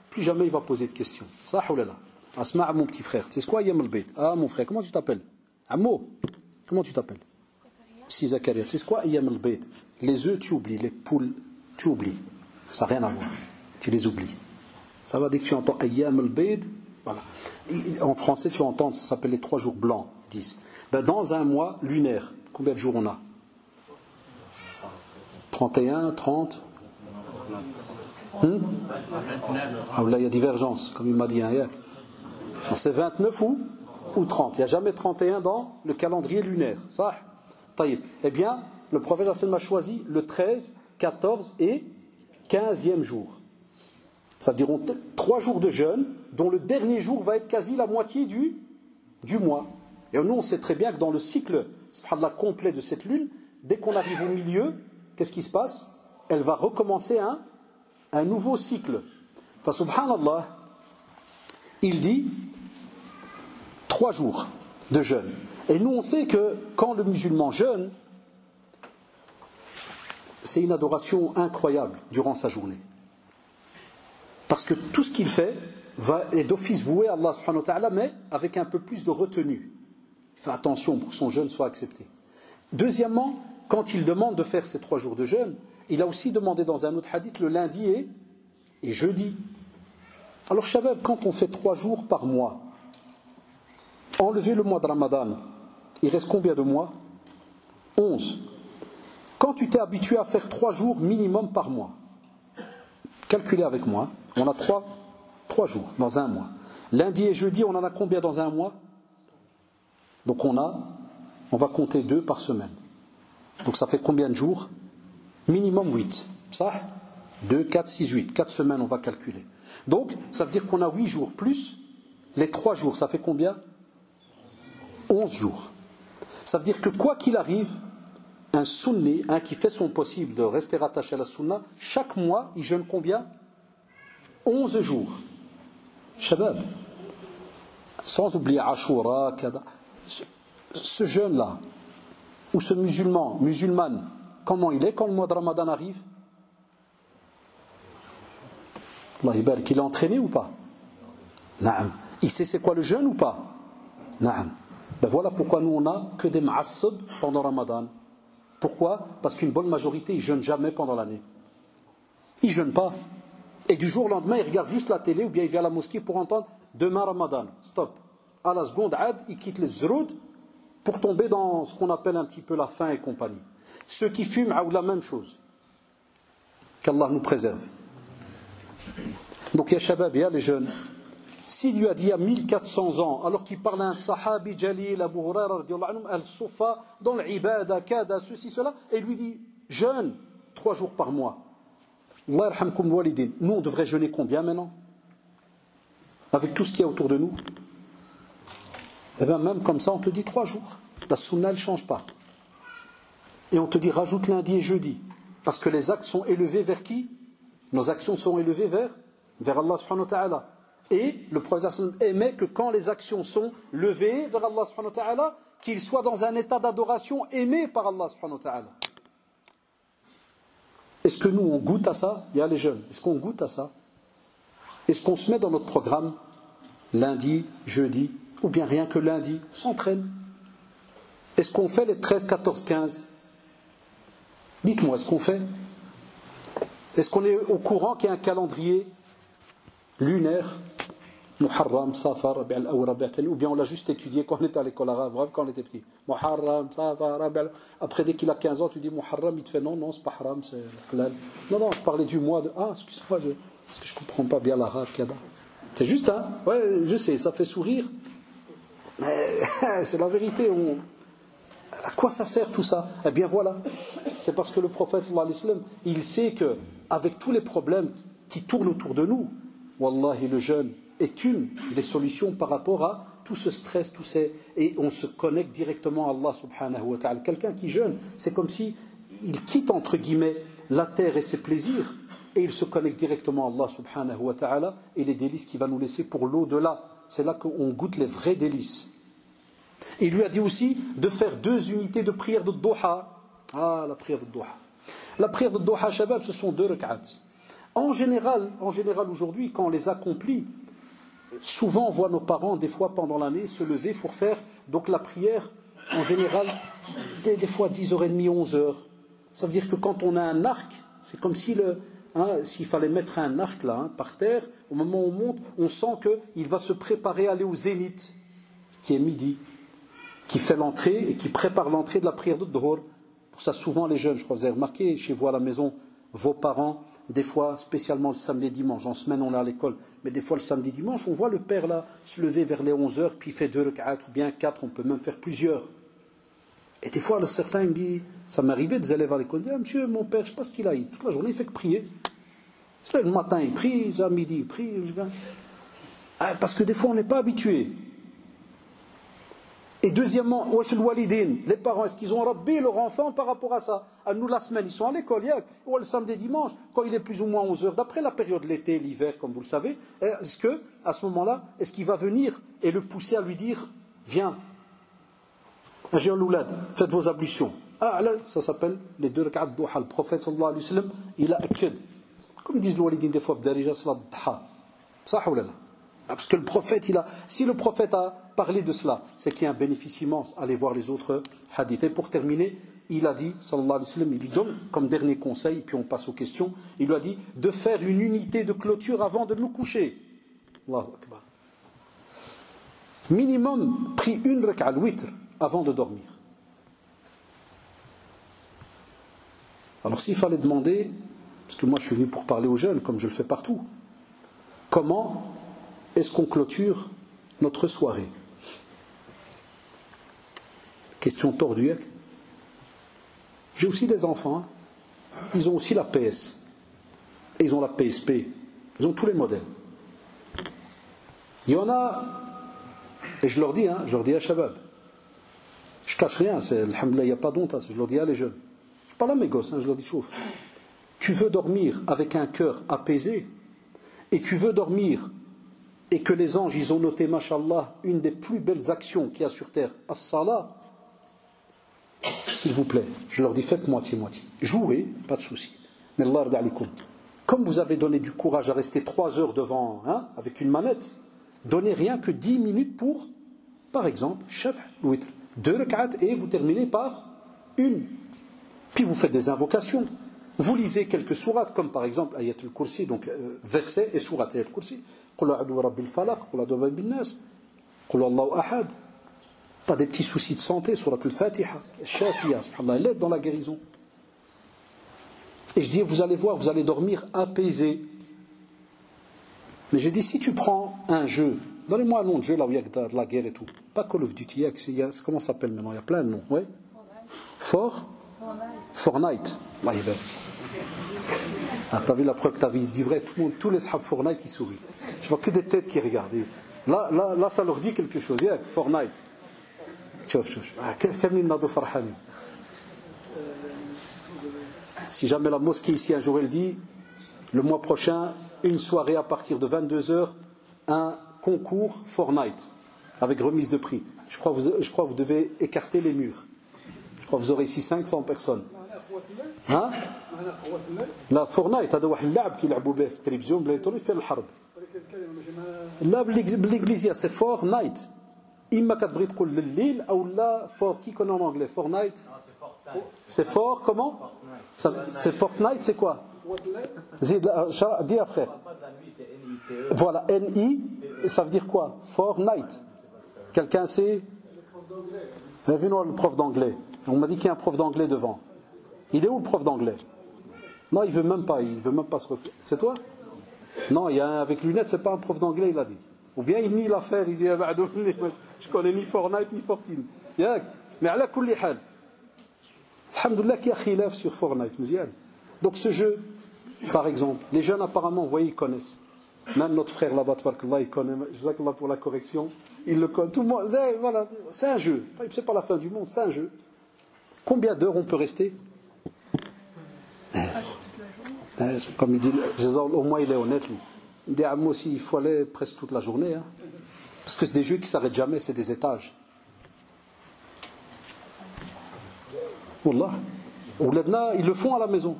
plus jamais il va poser de questions. Ça ou là. Asma' mon petit frère, c'est quoi Yam al-Bayt? Ah mon frère, comment tu t'appelles? Ammo, comment tu t'appelles? Si Zakaria, c'est quoi Ayyam al-Bayt? Les œufs, tu oublies, les poules, tu oublies. Ça n'a rien à voir. Tu les oublies. Ça va dès que tu entends Ayyam al-Bayt, voilà. En français, tu entends, ça s'appelle les 3 jours blancs, ils disent. Ben, dans un mois lunaire, combien de jours on a? 31, 30 Ah là, il y a divergence, comme il m'a dit hier. C'est 29 ou 30. Il n'y a jamais 31 dans le calendrier lunaire. Ça, taïb. Eh bien, le prophète a choisi le 13, 14 et 15e jour. Ça veut dire 3 jours de jeûne, dont le dernier jour va être quasi la moitié du mois. Et nous, on sait très bien que dans le cycle subhanallah, complet de cette lune, dès qu'on arrive au milieu, qu'est-ce qui se passe? Elle va recommencer un nouveau cycle. Enfin, subhanallah, il dit 3 jours de jeûne. Et nous, on sait que quand le musulman jeûne, c'est une adoration incroyable durant sa journée. Parce que tout ce qu'il fait est d'office voué à Allah subhanahu wa ta'ala, mais avec un peu plus de retenue. Il fait attention pour que son jeûne soit accepté. Deuxièmement, quand il demande de faire ces 3 jours de jeûne, il a aussi demandé dans un autre hadith le lundi et jeudi. Alors, Shabab, quand on fait 3 jours par mois, enlevez le mois de Ramadan, il reste combien de mois? 11. Quand tu t'es habitué à faire 3 jours minimum par mois, calculez avec moi, on a 3 jours dans un mois. Lundi et jeudi, on en a combien dans un mois? Donc on va compter 2 par semaine. Donc ça fait combien de jours? Minimum 8. Ça 2, 4, 6, 8. 4 semaines, on va calculer. Donc ça veut dire qu'on a 8 jours plus les 3 jours. Ça fait combien? 11 jours. Ça veut dire que quoi qu'il arrive, un sunni, qui fait son possible de rester rattaché à la sunna, chaque mois, il jeûne combien? 11 jours. Shabab. Sans oublier Ashura, Kada. Ce jeûne-là, ou ce musulman, musulmane, comment il est quand le mois de Ramadan arrive? Allah ibarak, il est entraîné ou pas? Naam. Il sait c'est quoi le jeûne ou pas? Naam. Ben voilà pourquoi nous on n'a que des ma'assab pendant Ramadan. Pourquoi? Parce qu'une bonne majorité ils jeûnent jamais pendant l'année. Ils jeûnent pas. Et du jour au lendemain ils regardent juste la télé ou bien ils viennent à la mosquée pour entendre demain Ramadan. Stop. À la seconde, ils quittent les zroud pour tomber dans ce qu'on appelle un petit peu la faim et compagnie. Ceux qui fument ont la même chose. Qu'Allah nous préserve. Donc il y a Shabab, il y a les jeunes. S'il lui a dit il y a 1400 ans, alors qu'il parle à un sahabi Jalil, Abu Huraira, al-Sufa, dans l'ibada, kada, ceci, cela, et il lui dit jeûne 3 jours par mois. Allah yarhamkum walidin. Nous on devrait jeûner combien maintenant? Avec tout ce qu'il y a autour de nous? Et bien même comme ça on te dit 3 jours. La sunna ne change pas. Et on te dit rajoute lundi et jeudi. Parce que les actes sont élevés vers qui? Nos actions sont élevées vers Allah subhanahu wa ta'ala. Et le prophète aimait que quand les actions sont levées vers Allah subhanahu wa ta'ala, qu'ils soient dans un état d'adoration aimé par Allah subhanahu wa ta'ala. Est-ce que nous on goûte à ça? Il y a les jeunes. Est-ce qu'on goûte à ça? Est-ce qu'on se met dans notre programme lundi, jeudi, ou bien rien que lundi, on s'entraîne? Est-ce qu'on fait les 13, 14, 15? Dites-moi, est-ce qu'on fait? Est-ce qu'on est au courant qu'il y a un calendrier lunaire, Muharram, Safar, Rabi' al-Awwal, Rabi' al-Thani, ou bien on l'a juste étudié quand on était à l'école arabe, quand on était petit. Muharram, Safar, Rabi' al-Awwal. Après, dès qu'il a 15 ans, tu dis Muharram, il te fait non, c'est pas haram, c'est halal. Non, je parlais du mois de. Ah, excuse-moi, parce que je comprends pas bien l'arabe, Kada. C'est juste, hein? Ouais, je sais, ça fait sourire. Mais c'est la vérité. À quoi ça sert tout ça? Eh bien voilà, c'est parce que le prophète sallallahu alayhi wa sallam, il sait que avec tous les problèmes qui tournent autour de nous, wallahi le jeûne est une des solutions par rapport à tout ce stress, et on se connecte directement à Allah subhanahu wa ta'ala. Quelqu'un qui jeûne, c'est comme si il quitte entre guillemets la terre et ses plaisirs et il se connecte directement à Allah subhanahu wa ta'ala et les délices qu'il va nous laisser pour l'au-delà. C'est là qu'on goûte les vrais délices. Il lui a dit aussi de faire 2 unités de prière de Duha. Ah, la prière de Duha. La prière de Duha, Shabab, ce sont 2 rak'at. En général aujourd'hui, quand on les accomplit, souvent on voit nos parents, des fois pendant l'année, se lever pour faire donc la prière, en général, des fois 10h30, 11h. Ça veut dire que quand on a un arc, c'est comme si s'il fallait mettre un arc là, par terre, au moment où on monte, on sent qu'il va se préparer à aller au zénith, qui est midi, qui fait l'entrée et qui prépare l'entrée de la prière de Dhuhr. Pour ça, souvent les jeunes, je crois que vous avez remarqué, chez vous à la maison, vos parents, des fois, spécialement le samedi et dimanche, en semaine on est à l'école, mais des fois le samedi et dimanche, on voit le père là se lever vers les 11h, puis il fait 2 rak'at ou bien 4, on peut même faire plusieurs. Et des fois, certains me disent, ça m'arrivait des élèves à l'école, ah, monsieur, mon père, je ne sais pas ce qu'il a, toute la journée il fait que prier. C'est là, le matin il prie, à midi il prie. Parce que des fois on n'est pas habitué. Et deuxièmement, les parents, est-ce qu'ils ont rabbi leur enfant par rapport à ça? À nous, la semaine, ils sont à l'école, ou le samedi, dimanche, quand il est plus ou moins 11h, d'après la période de l'été, l'hiver, comme vous le savez, est-ce que, à ce moment-là, est-ce qu'il va venir et le pousser à lui dire, viens, faites vos ablutions. Ah, là, ça s'appelle les 2 rak'at duha. Le prophète, sallallahu alayhi wa sallam, il a akid. Comme disent les walidines des fois, b'darija salat duha. Ça, ou là. Parce que le prophète, si le prophète a parlé de cela, c'est qu'il y a un bénéfice immense. Allez voir les autres hadiths. Et pour terminer, il a dit, sallallahu alayhi wa sallam, il lui donne comme dernier conseil, puis on passe aux questions, il lui a dit de faire une unité de clôture avant de nous coucher. Allahu Akbar. Minimum, pris 1 rak'a al-witr avant de dormir. Alors s'il fallait demander, parce que moi je suis venu pour parler aux jeunes, comme je le fais partout, comment est-ce qu'on clôture notre soirée? Question tordue. J'ai aussi des enfants. Ils ont aussi la PS. Et ils ont la PSP. Ils ont tous les modèles. Il y en a, et je leur dis à Shabab, je cache rien, alhamdoulilah, il n'y a pas d'honte, je leur dis à les jeunes. Je parle à mes gosses, je leur dis, chouf, tu veux dormir avec un cœur apaisé, et tu veux dormir et que les anges, ils ont noté, mashallah, une des plus belles actions qu'il y a sur terre, as-salat. s'il vous plaît, je leur dis faites moitié-moitié. Jouez, pas de souci. Mais Allah yarda alikum. Comme vous avez donné du courage à rester 3 heures devant, avec une manette, donnez rien que 10 minutes pour, par exemple, shaf' witr. 2 rak'at et vous terminez par une. Puis vous faites des invocations. Vous lisez quelques sourates, comme par exemple Ayat al-Kursi, donc verset et sourate Ayat al-Kursi. Qul a'udhu bi rabbil falaq, qul a'udhu bi rabbin nas, qul Allahu ahad. Pas des petits soucis de santé, surat al-Fatiha, Shafiya, subhanallah, elle aide dans la guérison. Et je dis, vous allez voir, vous allez dormir apaisé. Mais j'ai dit, si tu prends un jeu, donnez-moi un nom de jeu là où il y a de la guerre et tout. Pas Call of Duty, comment ça s'appelle maintenant? Il y a plein de noms. Ouais. Fortnite. Là, il est. Ah, t'as vu la preuve que t'as vu du vrai, tous les sahabs Fortnite, ils sourient. Je vois que des têtes qui regardent. Là, ça leur dit quelque chose. Yeah, Fortnite. Si jamais la mosquée ici un jour elle dit le mois prochain une soirée à partir de 22h un concours Fortnite avec remise de prix, je crois que vous devez écarter les murs. Je crois que vous aurez ici 500 personnes. Hein? La Fortnite هذا واحد اللعب كيلعبوا به في التلفزيون بلا يطولوا في الحرب. لا بالانجليزيه c'est Fortnite. إما كتبغي تقول لليل أو لا فور qui connaît en anglais Fortnite. C'est fort comment? C'est Fortnite, c'est quoi? Dis à frère. Voilà, N-I, ça veut dire quoi? Fortnite. Quelqu'un sait? Venez le prof d'anglais. On m'a dit qu'il y a un prof d'anglais devant. Il est où le prof d'anglais? Non, il veut même pas se reclamer. C'est toi? Non, il y a un avec lunettes, c'est pas un prof d'anglais, il a dit. Ou bien il nie l'affaire, il dit je connais ni Fortnite ni Fortine. Mais à la kulli hal. Alhamdoulilah qu'il y a khilaf sur Fortnite. Donc ce jeu, par exemple, les jeunes apparemment, vous voyez, ils connaissent. Même notre frère là-bas, il connaît. Jazakallah pour la correction. Il le connaît. Tout le monde, voilà, c'est un jeu. C'est pas la fin du monde, c'est un jeu. Combien d'heures on peut rester? Comme il dit, au moins il est honnête lui. Il dit, moi aussi, il faut aller presque toute la journée. Hein. Parce que c'est des jeux qui ne s'arrêtent jamais, c'est des étages. Wallah. Ouladna, ils le font à la maison.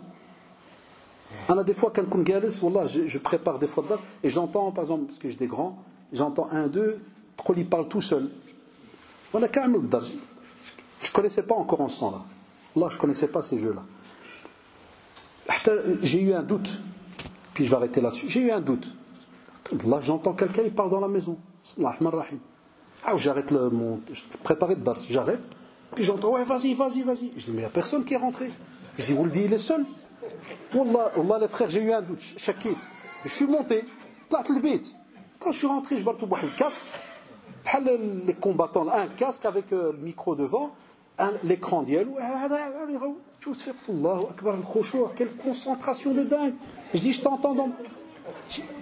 On a des fois, quand on galis, wallah, je prépare des fois de date, et j'entends, par exemple, parce que j'ai des grands, j'entends un, deux, ils parlent tout seul. Voilà, je ne connaissais pas encore en ce temps-là. Wallah, je ne connaissais pas ces jeux-là. J'ai eu un doute. Puis je vais arrêter là-dessus. J'ai eu un doute. Là, j'entends quelqu'un, il parle dans la maison. J'arrête je préparais de dars. J'arrête. Puis j'entends, ouais, vas-y. Je dis, mais il n'y a personne qui est rentré. Je dis, vous le dites, il est seul. Wallah, les frères, j'ai eu un doute. Shakit. Je suis monté. Quand je suis rentré, je barre le casque. Les combattants, un casque avec le micro devant. L'écran d'hier, quelle concentration de dingue. Je dis, je t'entends dans...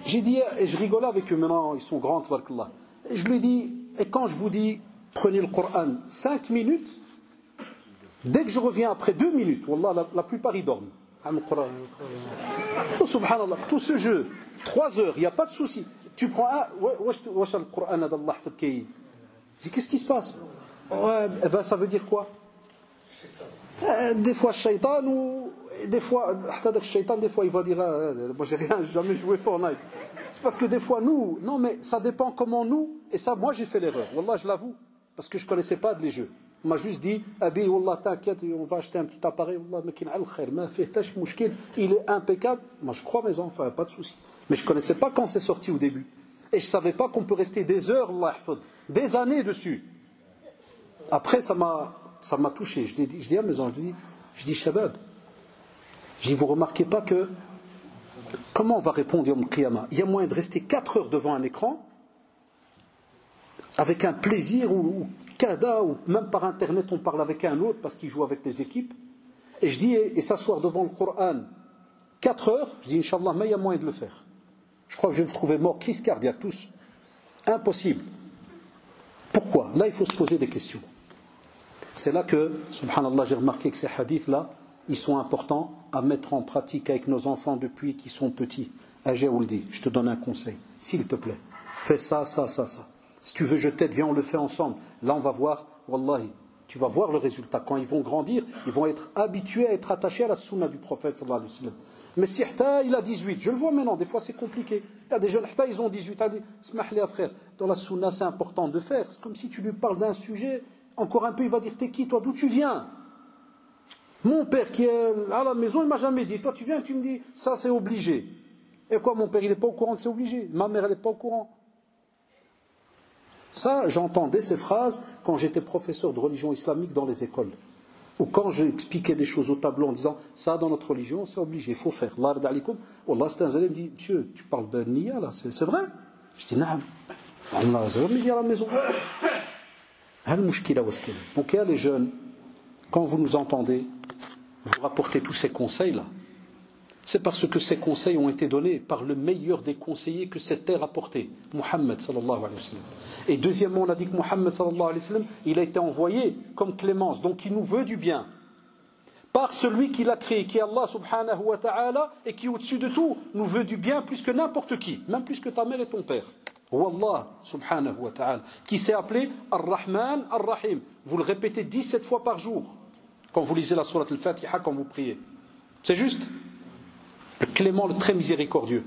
J'ai dit, et je rigolais avec eux, maintenant ils sont grands, tabarakallah. Et je lui dis, et quand je vous dis prenez le Coran 5 minutes, dès que je reviens après 2 minutes, wallah, la plupart ils dorment. Tout subhanallah, tout ce jeu 3 heures, il n'y a pas de souci. Tu prends un, wesh le Coran d'Allah fadkayi. Je dis, qu'est-ce qui se passe? Ouais, eh ben ça veut dire quoi? Des fois shaitan ou des fois shaitan, des fois il va dire moi j'ai jamais joué Fortnite. C'est parce que des fois nous, non mais ça dépend comment nous, et ça moi j'ai fait l'erreur. Wallah, je l'avoue, parce que je connaissais pas les jeux. On m'a juste dit abi wallah t'inquiète, on va acheter un petit appareil, wallah makin al khair, ma fait tash mushkil, il est impeccable. Moi je crois mes enfants, pas de souci. Mais je connaissais pas quand c'est sorti au début. Et je savais pas qu'on peut rester des heures, Allah yahfad, des années dessus. Après, ça m'a touché. Je dis à mes enfants, je dis, Shabab, vous remarquez pas que, comment on va répondre Yom Qiyamah? Il y a moyen de rester 4 heures devant un écran, avec un plaisir, ou kada, ou même par internet, on parle avec un autre, parce qu'il joue avec les équipes. Et je dis, et s'asseoir devant le Coran, 4 heures, je dis, Inch'Allah, mais il y a moyen de le faire. Je crois que je vais me trouver mort, crise cardiaque, tous. Impossible. Pourquoi? Là, il faut se poser des questions. C'est là que, subhanallah, j'ai remarqué que ces hadiths-là, ils sont importants à mettre en pratique avec nos enfants depuis qu'ils sont petits. Ajaouldi, je te donne un conseil, s'il te plaît. Fais ça. Si tu veux, je t'aide, viens, on le fait ensemble. Là, on va voir, wallahi, Tu vas voir le résultat. Quand ils vont grandir, ils vont être habitués à être attachés à la sunna du prophète sallallahu alayhi wa sallam. Mais si il a 18, je le vois maintenant, des fois c'est compliqué. Il y a des jeunes, ils ont 18 ans, smahli frère, dans la sunna c'est important de faire. C'est comme si tu lui parles d'un sujet, encore un peu il va dire t'es qui toi, d'où tu viens? Mon père qui est à la maison, il m'a jamais dit, toi tu viens, tu me dis, ça c'est obligé. Et quoi, mon père il n'est pas au courant que c'est obligé? Ma mère elle n'est pas au courant? Ça, j'entendais ces phrases quand j'étais professeur de religion islamique dans les écoles. Ou quand j'expliquais des choses au tableau en disant ça dans notre religion c'est obligé, il faut faire. Allah radalikum. Wallah, c'était un zélé, me dit monsieur, tu parles de niya là, c'est vrai? Je dis naam. Allah me dit à la maison. Donc il y a les jeunes, quand vous nous entendez, vous rapportez tous ces conseils là. C'est parce que ces conseils ont été donnés par le meilleur des conseillers que cette terre a porté, Muhammad sallallahu alayhi wa sallam. Et deuxièmement, on a dit que Muhammad sallallahu alayhi wa sallam, il a été envoyé comme clémence, donc il nous veut du bien. Par celui qui l'a créé, qui est Allah subhanahu wa ta'ala, et qui au-dessus de tout nous veut du bien plus que n'importe qui, même plus que ta mère et ton père. Wallah subhanahu wa ta'ala, qui s'est appelé Ar-Rahman Ar-Rahim. Vous le répétez 17 fois par jour, quand vous lisez la sourate Al-Fatiha, quand vous priez. C'est juste le clément, le très miséricordieux.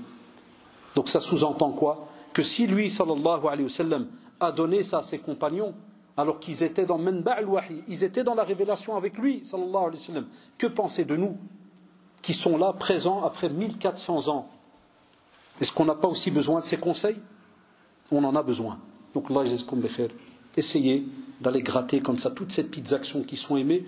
Donc ça sous-entend quoi? Que si lui, sallallahu alayhi wa sallam, a donné ça à ses compagnons, alors qu'ils étaient dans Manba' al-Wahi, ils étaient dans la révélation avec lui, sallallahu alayhi wa sallam, que penser de nous, qui sont là, présents après 1400 ans? Est-ce qu'on n'a pas aussi besoin de ces conseils? On en a besoin. Donc Allah yazkum bi khair. Essayez d'aller gratter comme ça toutes ces petites actions qui sont aimées.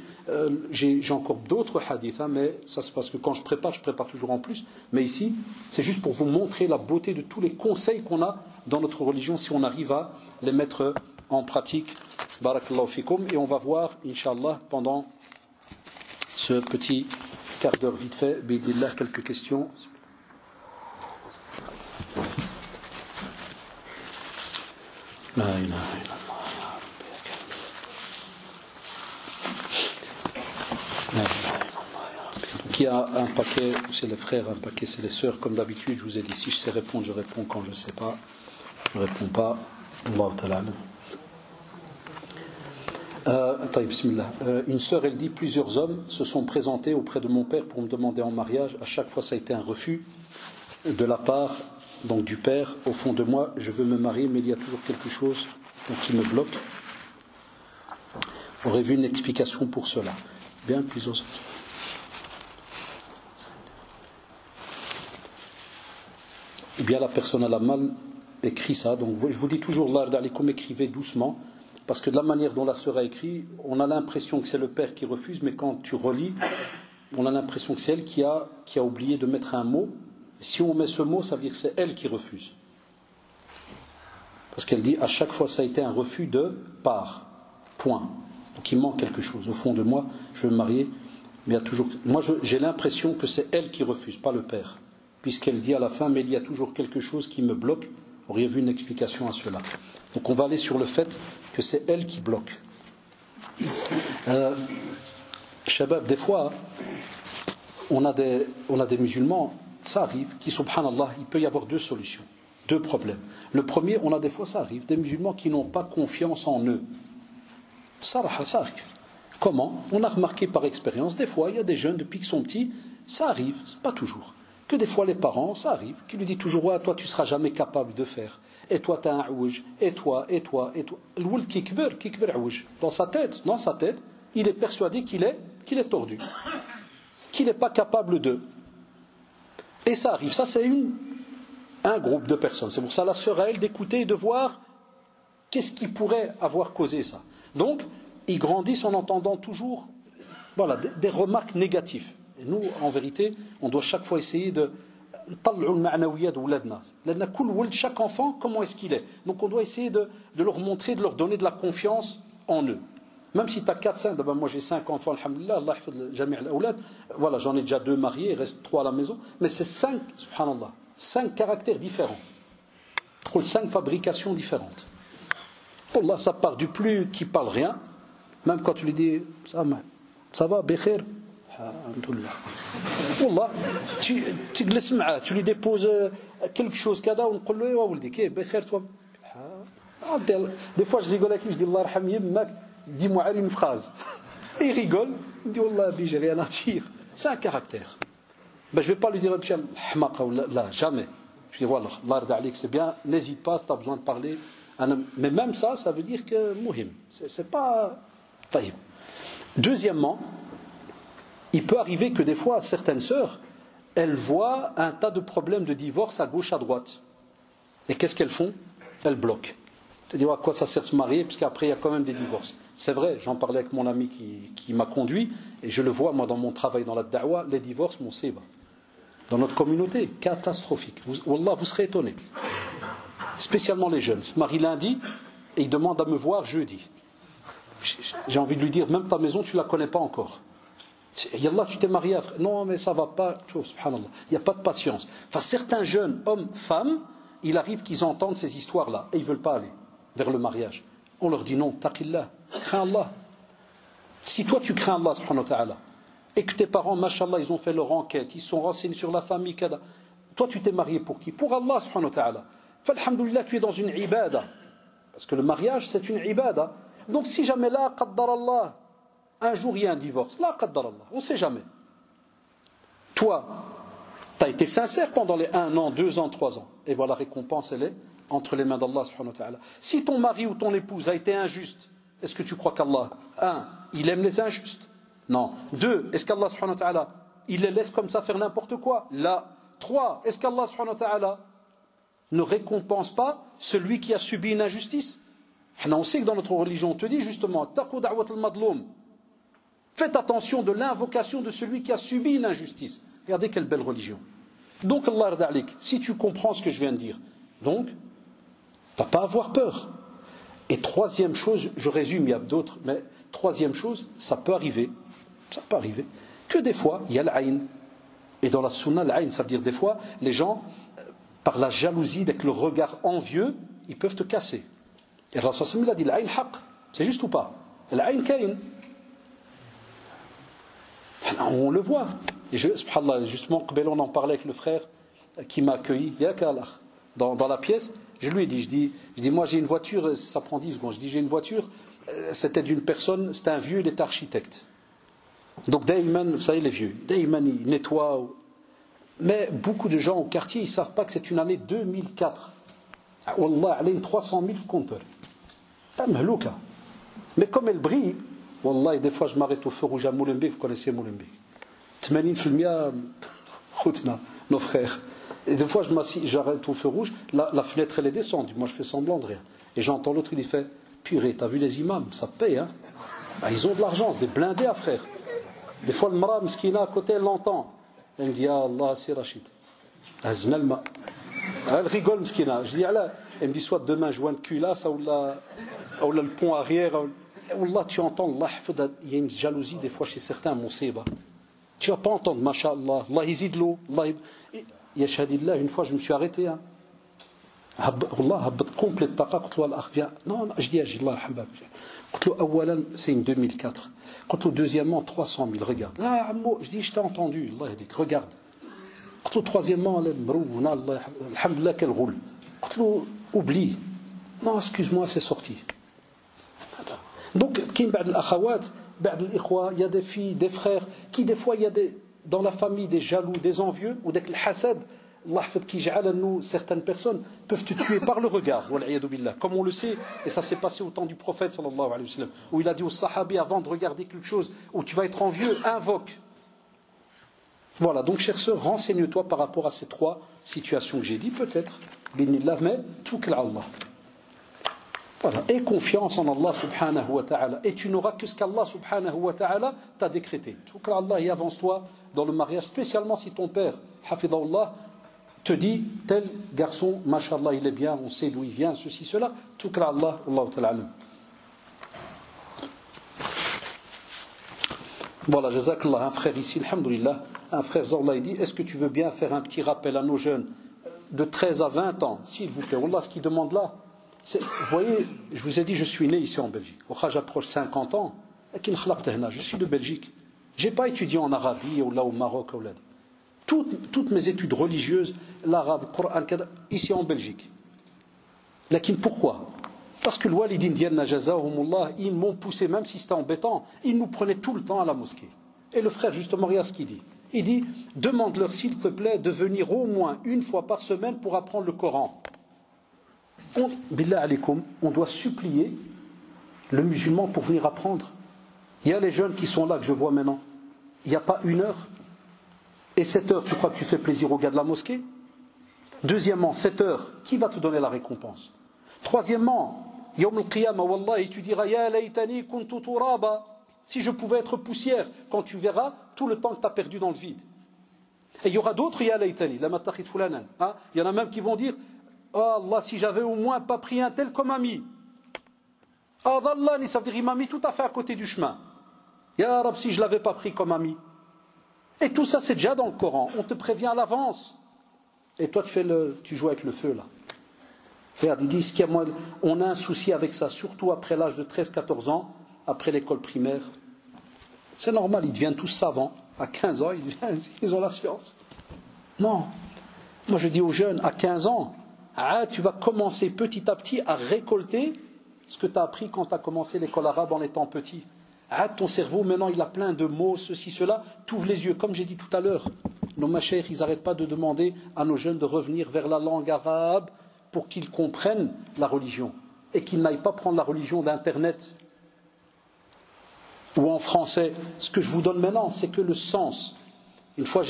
J'ai encore d'autres hadiths, mais ça c'est parce que quand je prépare toujours en plus. Mais ici, c'est juste pour vous montrer la beauté de tous les conseils qu'on a dans notre religion si on arrive à les mettre en pratique. Barakallahu fikum. Et on va voir, Inch'Allah, pendant ce petit quart d'heure vite fait, bidillah, quelques questions. La ilaha illallah. Donc il y a un paquet, c'est les frères, un paquet c'est les sœurs, comme d'habitude. Je vous ai dit, si je sais répondre, je réponds. Quand je ne sais pas, je ne réponds pas. Allah ta'ala. Bismillah. Une sœur, elle dit, plusieurs hommes se sont présentés auprès de mon père pour me demander en mariage. À chaque fois, ça a été un refus de la part donc, du père. Au fond de moi, je veux me marier, mais il y a toujours quelque chose qui me bloque. Aurait vu une explication pour cela. Bien, plusieurs. Eh bien, la personne elle a mal écrit ça. Donc, je vous dis toujours, là, d'aller comme écrivez doucement, parce que de la manière dont la sœur a écrit, on a l'impression que c'est le père qui refuse, mais quand tu relis, on a l'impression que c'est elle qui a oublié de mettre un mot. Si on met ce mot, ça veut dire que c'est elle qui refuse. Parce qu'elle dit, à chaque fois, ça a été un refus de part. Point. Donc il manque quelque chose. Au fond de moi, je veux me marier, mais il y a toujours. Moi, j'ai l'impression que c'est elle qui refuse, pas le père. Puisqu'elle dit à la fin, mais il y a toujours quelque chose qui me bloque. Vous auriez vu une explication à cela. Donc on va aller sur le fait que c'est elle qui bloque. Shabab, des fois, on a des musulmans, ça arrive, qui, subhanallah, il peut y avoir deux solutions, deux problèmes. Le premier, on a des fois, ça arrive, des musulmans qui n'ont pas confiance en eux. Ça arrive. Comment? On a remarqué par expérience, des fois, il y a des jeunes, depuis qu'ils sont petits, ça arrive, pas toujours. Que des fois les parents, ça arrive, qui lui disent toujours, ouais, toi tu ne seras jamais capable de faire. Et toi tu as un ouj, et toi. Le woul qui kibir ouj. Dans sa tête, il est persuadé qu'il est tordu. Qu'il n'est pas capable de. Et ça arrive, ça c'est un groupe de personnes. C'est pour ça la sœur à elle d'écouter et de voir qu'est-ce qui pourrait avoir causé ça. Donc, ils grandissent en entendant toujours des remarques négatives. Et nous, en vérité, on doit chaque fois essayer de chaque enfant, comment est-ce qu'il est. Donc on doit essayer de leur montrer, de leur donner de la confiance en eux. Même si tu as 4-5, moi j'ai 5 enfants, alhamdoulilah, Allah hafid jami' al-awlad, voilà, j'en ai déjà 2 mariés, il reste 3 à la maison, mais c'est 5, subhanallah, 5 caractères différents, 5 fabrications différentes. Allah, ça part du plus qui parle rien, même quand tu lui dis ça va, békhir, Wallah, tu lui déposes quelque chose, kada, on dit lui, békhir, toi. Des fois, je rigole avec lui, je dis Allah yarham yemmak, dis-moi une phrase. Et il rigole, il dit Wallah, j'ai rien à dire. C'est un caractère. Ben, je ne vais pas lui dire là, jamais. Je dis voilà, c'est bien, n'hésite pas si tu as besoin de parler. Mais même ça, ça veut dire que muhim. C'est pas taïb. Deuxièmement, il peut arriver que des fois, certaines sœurs, elles voient un tas de problèmes de divorce à gauche, à droite. Et qu'est-ce qu'elles font? Elles bloquent. C'est-à-dire à quoi ça sert de se marier, parce qu'après il y a quand même des divorces. C'est vrai, j'en parlais avec mon ami qui m'a conduit, et je le vois moi dans mon travail dans la da'wa, les divorces, mon séba. Dans notre communauté, catastrophique. Wallah, vous serez étonnés. Spécialement les jeunes. Se marient lundi, et ils demandent à me voir jeudi. J'ai envie de lui dire, même ta maison, tu ne la connais pas encore. Yallah, tu t'es marié. Non, mais ça ne va pas. Subhanallah. Il n'y a pas de patience. Enfin, certains jeunes, hommes, femmes, il arrive qu'ils entendent ces histoires-là, et ils ne veulent pas aller vers le mariage. On leur dit non, taqillah, crains Allah. Si toi tu crains Allah, subhanahu wa ta'ala, et que tes parents, mashallah, ils ont fait leur enquête, ils sont renseignés sur la famille, kada. Toi tu t'es marié pour qui? Pour Allah, subhanahu wa ta'ala. Falhamdulillah, tu es dans une ibada. Parce que le mariage, c'est une ibada. Donc si jamais là, qaddar Allah, un jour il y a un divorce, là, qaddar Allah, on ne sait jamais. Toi, tu as été sincère pendant les 1 an, 2 ans, 3 ans. Et voilà, la récompense, elle est entre les mains d'Allah subhanahu wa ta'ala. Si ton mari ou ton épouse a été injuste, est-ce que tu crois qu'Allah, 1, il aime les injustes? Non. 2, est-ce qu'Allah subhanahu wa ta'ala, il les laisse comme ça faire n'importe quoi? Là. 3, est-ce qu'Allah subhanahu wa ta'ala ne récompense pas celui qui a subi une injustice? On sait que dans notre religion, on te dit justement, taqu da'wat al-madloum. Faites attention de l'invocation de celui qui a subi une injustice. Regardez quelle belle religion. Donc Allah yarda alik, si tu comprends ce que je viens de dire, donc tu n'as pas à avoir peur. Et troisième chose, je résume, il y a d'autres, mais troisième chose, ça peut arriver, que des fois, il y a l'aïn. Et dans la sunna, l'aïn, ça veut dire des fois, les gens, par la jalousie, avec le regard envieux, ils peuvent te casser. Et Allah sallallahu a dit, l'aïn haq, c'est juste ou pas? L'aïn kaïn. On le voit. Et subhanallah, justement, on en parlait avec le frère qui m'a accueilli, dans la pièce. Je lui ai dit, je dis moi j'ai une voiture, ça prend 10 secondes. Je dis j'ai une voiture, c'était d'une personne, c'était un vieux, il était architecte. Donc Dayman, vous savez les vieux, Dayman il nettoie. Mais beaucoup de gens au quartier, ils ne savent pas que c'est une année 2004. Wallah, elle a une 300 000 compteurs. Pas mahlouka. Mais comme elle brille, Wallah, des fois je m'arrête au feu rouge à Molenbeek, vous connaissez Molenbeek. 80% khutna, nos frères. Et des fois, j'arrête au feu rouge, la fenêtre elle est descendue. Moi, je fais semblant de rien. Et j'entends l'autre, il fait purée, t'as vu les imams, ça paye, hein? Ah, ils ont de l'argent, c'est des blindés à frère. Des fois, le mara, mskina à côté, elle l'entend. Elle me dit, ah Allah, c'est Rachid. Aznalma. Elle rigole, mskina. Je dis, Allah. Elle me dit, soit demain, je vois un cul là, ça ou là, le pont arrière. Wallah, tu entends, Allah, il y a une jalousie des fois chez certains, mon séba. Tu vas pas entendre, masha'Allah, Allah yzid l'eau, Allah. Yashhadillah, une fois je me suis arrêté. Allah habbat complet taqa, qultu al-akh, viens. Non, je dis, Allah al-habab. Qultu awalan, c'est une 2004. Qultu deuxièmement, 300 000, regarde. Ah, ammo, je dis, je t'ai entendu, Allah dit, regarde. Qultu troisièmement, alhamdulillah, qu'elle roule. Qultu, oublie. Non, excuse-moi, c'est sorti. Donc, il y a des filles, des frères, qui des fois, il y a dans la famille des jaloux, des envieux, ou des hasad, Allah qui ja'ala nous, certaines personnes peuvent te tuer par le regard, comme on le sait, et ça s'est passé au temps du prophète, sallallahu alayhi wa sallam, où il a dit aux sahabis, avant de regarder quelque chose, où tu vas être envieux, invoque. Voilà, donc chère sœur, renseigne-toi par rapport à ces 3 situations que j'ai dit, peut-être, mais tout qu'à Allah. Voilà. Et confiance en Allah subhanahu wa ta'ala. Et tu n'auras que ce qu'Allah subhanahu wa ta'ala t'a décrété. Tout cas, Allah y avance-toi dans le mariage, spécialement si ton père, hafidahullah, te dit, tel garçon, mashallah, il est bien, on sait d'où il vient, ceci, cela. Tout cas, Allah, Allah ta'ala. Voilà, jazakallah, un frère ici, alhamdulillah, un frère Zawla, il dit, est-ce que tu veux bien faire un petit rappel à nos jeunes de 13 à 20 ans, s'il vous plaît. Wallah, ce qu'il demande là, vous voyez, je vous ai dit, je suis né ici en Belgique. J'approche 50 ans. Je suis de Belgique. Je n'ai pas étudié en Arabie ou là au Maroc. Toutes mes études religieuses, l'arabe, le Coran, ici en Belgique. Pourquoi? Parce que le walidin diyanna jazahumullah, ils m'ont poussé, même si c'était embêtant, ils nous prenaient tout le temps à la mosquée. Et le frère, justement, regarde ce qu'il dit. Il dit, demande-leur s'il te plaît de venir au moins une fois par semaine pour apprendre le Coran. Billah alaikum, on doit supplier le musulman pour venir apprendre. Il y a les jeunes qui sont là que je vois maintenant. Il n'y a pas 1 heure. Et 7 heures, tu crois que tu fais plaisir aux gars de la mosquée? Deuxièmement, 7 heures, qui va te donner la récompense? Troisièmement, Yawm al-Qiyamah, Wallahi, tu diras Ya laytani kuntu turaba, si je pouvais être poussière, quand tu verras tout le temps que tu as perdu dans le vide. Et il y aura d'autres Ya laytani, la matakhid fulanan. Il y en a même qui vont dire Oh Allah, si j'avais au moins pas pris un tel comme ami. Oh Allah, ça veut dire il m'a mis tout à fait à côté du chemin. Ya Rab, si je ne l'avais pas pris comme ami. Et tout ça, c'est déjà dans le Coran. On te prévient à l'avance. Et toi, tu joues avec le feu, là. Regarde, ils disent on a un souci avec ça, surtout après l'âge de 13-14 ans, après l'école primaire. C'est normal, ils deviennent tous savants. À 15 ans, ils ont la science. Non. Moi, je dis aux jeunes, à 15 ans, tu vas commencer petit à petit à récolter ce que tu as appris quand tu as commencé l'école arabe en étant petit. Ton cerveau, maintenant, il a plein de mots, ceci, cela. T'ouvres les yeux, comme j'ai dit tout à l'heure. Nos machères, ils n'arrêtent pas de demander à nos jeunes de revenir vers la langue arabe pour qu'ils comprennent la religion. Et qu'ils n'aillent pas prendre la religion d'Internet ou en français. Ce que je vous donne maintenant, c'est que le sens. Une fois,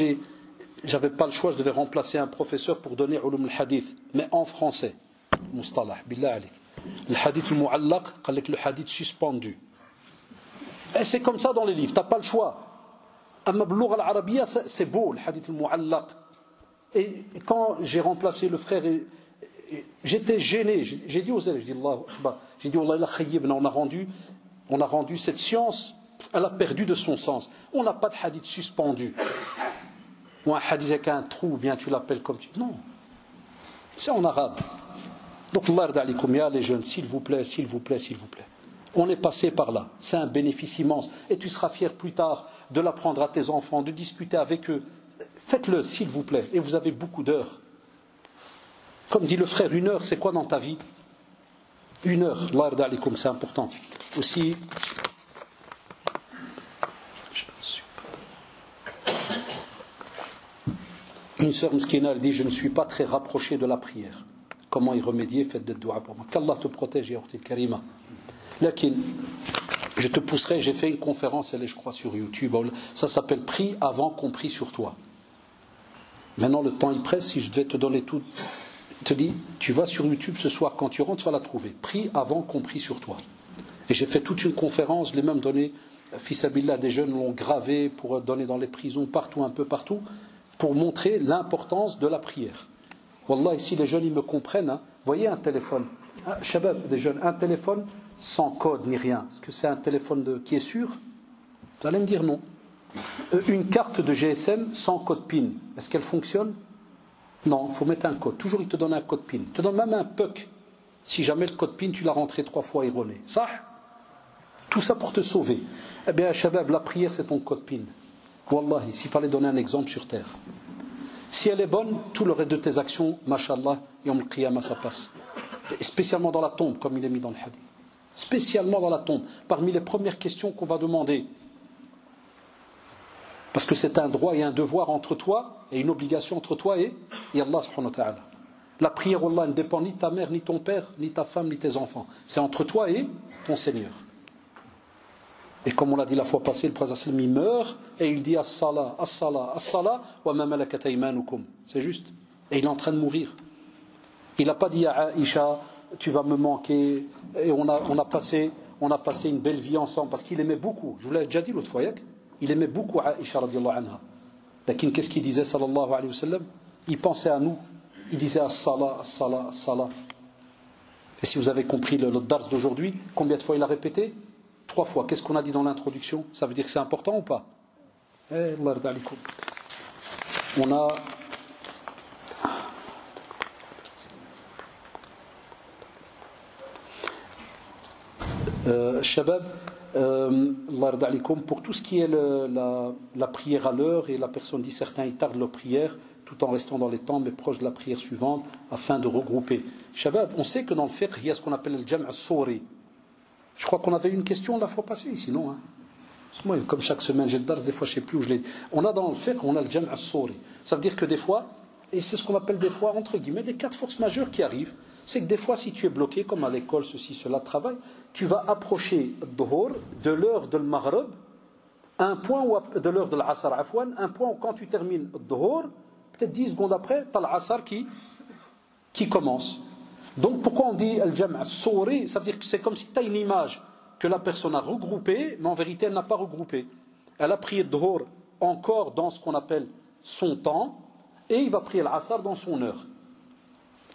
j'avais pas le choix, je devais remplacer un professeur pour donner ulum al-hadith, mais en français. Mustalah, billah alik. Le hadith al-mu'allaq, le hadith suspendu. Et c'est comme ça dans les livres, tu n'as pas le choix. C'est beau, le hadith al-mu'allaq. Et quand j'ai remplacé le frère, j'étais gêné. J'ai dit aux élèves, j'ai dit Allah, on a rendu cette science, elle a perdu de son sens. On n'a pas de hadith suspendu. Ou un hadith avec un trou, ou bien tu l'appelles comme tu... Non. C'est en arabe. Donc, Allah d'alikum, ya les jeunes, s'il vous plaît, s'il vous plaît, s'il vous plaît. On est passé par là. C'est un bénéfice immense. Et tu seras fier plus tard de l'apprendre à tes enfants, de discuter avec eux. Faites-le, s'il vous plaît. Et vous avez beaucoup d'heures. Comme dit le frère, 1 heure, c'est quoi dans ta vie? 1 heure. Allah d'alikum, c'est important. Aussi... Une sœur mskina, elle dit, je ne suis pas très rapproché de la prière. Comment y remédier? Faites des doigts pour moi. Qu'Allah te protège, ya ukhti al-karima. Lakin, je te pousserai, j'ai fait une conférence, elle est, je crois, sur YouTube. Ça s'appelle Prie avant qu'on prie sur toi. Maintenant, le temps il presse, si je devais te donner tout, te dis, tu vas sur YouTube ce soir, quand tu rentres, tu vas la trouver. Prie avant qu'on prie sur toi. Et j'ai fait toute une conférence, je l'ai même donné, fils Abillah, des jeunes l'ont gravé pour donner dans les prisons, partout, un peu partout, pour montrer l'importance de la prière. Wallah, ici les jeunes ils me comprennent. Voyez un téléphone, Shabab, des jeunes, un téléphone sans code ni rien. Est-ce que c'est un téléphone qui est sûr? Vous allez me dire non. Une carte de GSM sans code PIN, est-ce qu'elle fonctionne? Non, il faut mettre un code. Toujours il te donne un code PIN. Il te donne même un PUC. Si jamais le code PIN tu l'as rentré 3 fois erroné. Ça, tout ça pour te sauver. Eh bien, Shabab, la prière c'est ton code PIN. Wallahi, s'il fallait donner un exemple sur terre. Si elle est bonne, tout le reste de tes actions, mashallah, yawm al-qiyamah, ça passe. Et spécialement dans la tombe, comme il est mis dans le hadith. Spécialement dans la tombe. Parmi les premières questions qu'on va demander. Parce que c'est un droit et un devoir entre toi, et une obligation entre toi et Allah subhanahu wa ta'ala. La prière, Allah, ne dépend ni de ta mère, ni ton père, ni ta femme, ni tes enfants. C'est entre toi et ton Seigneur. Et comme on l'a dit la fois passée, le prophète il meurt et il dit as-salah, as-salah, as-salah wa ma malakat aymanukum. C'est juste. Et il est en train de mourir. Il n'a pas dit à Aïcha, tu vas me manquer. Et on a passé une belle vie ensemble parce qu'il aimait beaucoup. Je vous l'ai déjà dit l'autre fois, il aimait beaucoup Aïcha radiyallahu anha. Lakin qu'est-ce qu'il disait sallallahu alayhi wa sallam? Il pensait à nous. Il disait as-salah, as-salah, as-salah. Et si vous avez compris le dars d'aujourd'hui, combien de fois il a répété? 3 fois. Qu'est-ce qu'on a dit dans l'introduction? Ça veut dire que c'est important ou pas? On a Shabab, pour tout ce qui est la prière à l'heure, et la personne dit certains ils tardent leur prière, tout en restant dans les temps, mais proche de la prière suivante, afin de regrouper. Shabab, on sait que dans le fiqh, il y a ce qu'on appelle le jam' al-sawri. Je crois qu'on avait une question la fois passée, sinon. Hein. Moi, comme chaque semaine, j'ai le dars, des fois, je ne sais plus où je l'ai. On a dans le fiqh, on a le jam' al-sawri. Ça veut dire que des fois, et c'est ce qu'on appelle des fois, entre guillemets, des cas de force majeure qui arrivent. C'est que des fois, si tu es bloqué, comme à l'école, ceci, cela, travail, tu vas approcher de l'heure de l'maghrib, un point où, de l'heure de l'asr, un point où quand tu termines peut-être 10 secondes après, tu as l'asr qui commence. Donc pourquoi on dit al-jam' as-sawri? Ça veut dire que c'est comme si tu as une image que la personne a regroupée, mais en vérité elle n'a pas regroupé. Elle a prié dhuhr encore dans ce qu'on appelle son temps, et il va prier l'asr dans son heure.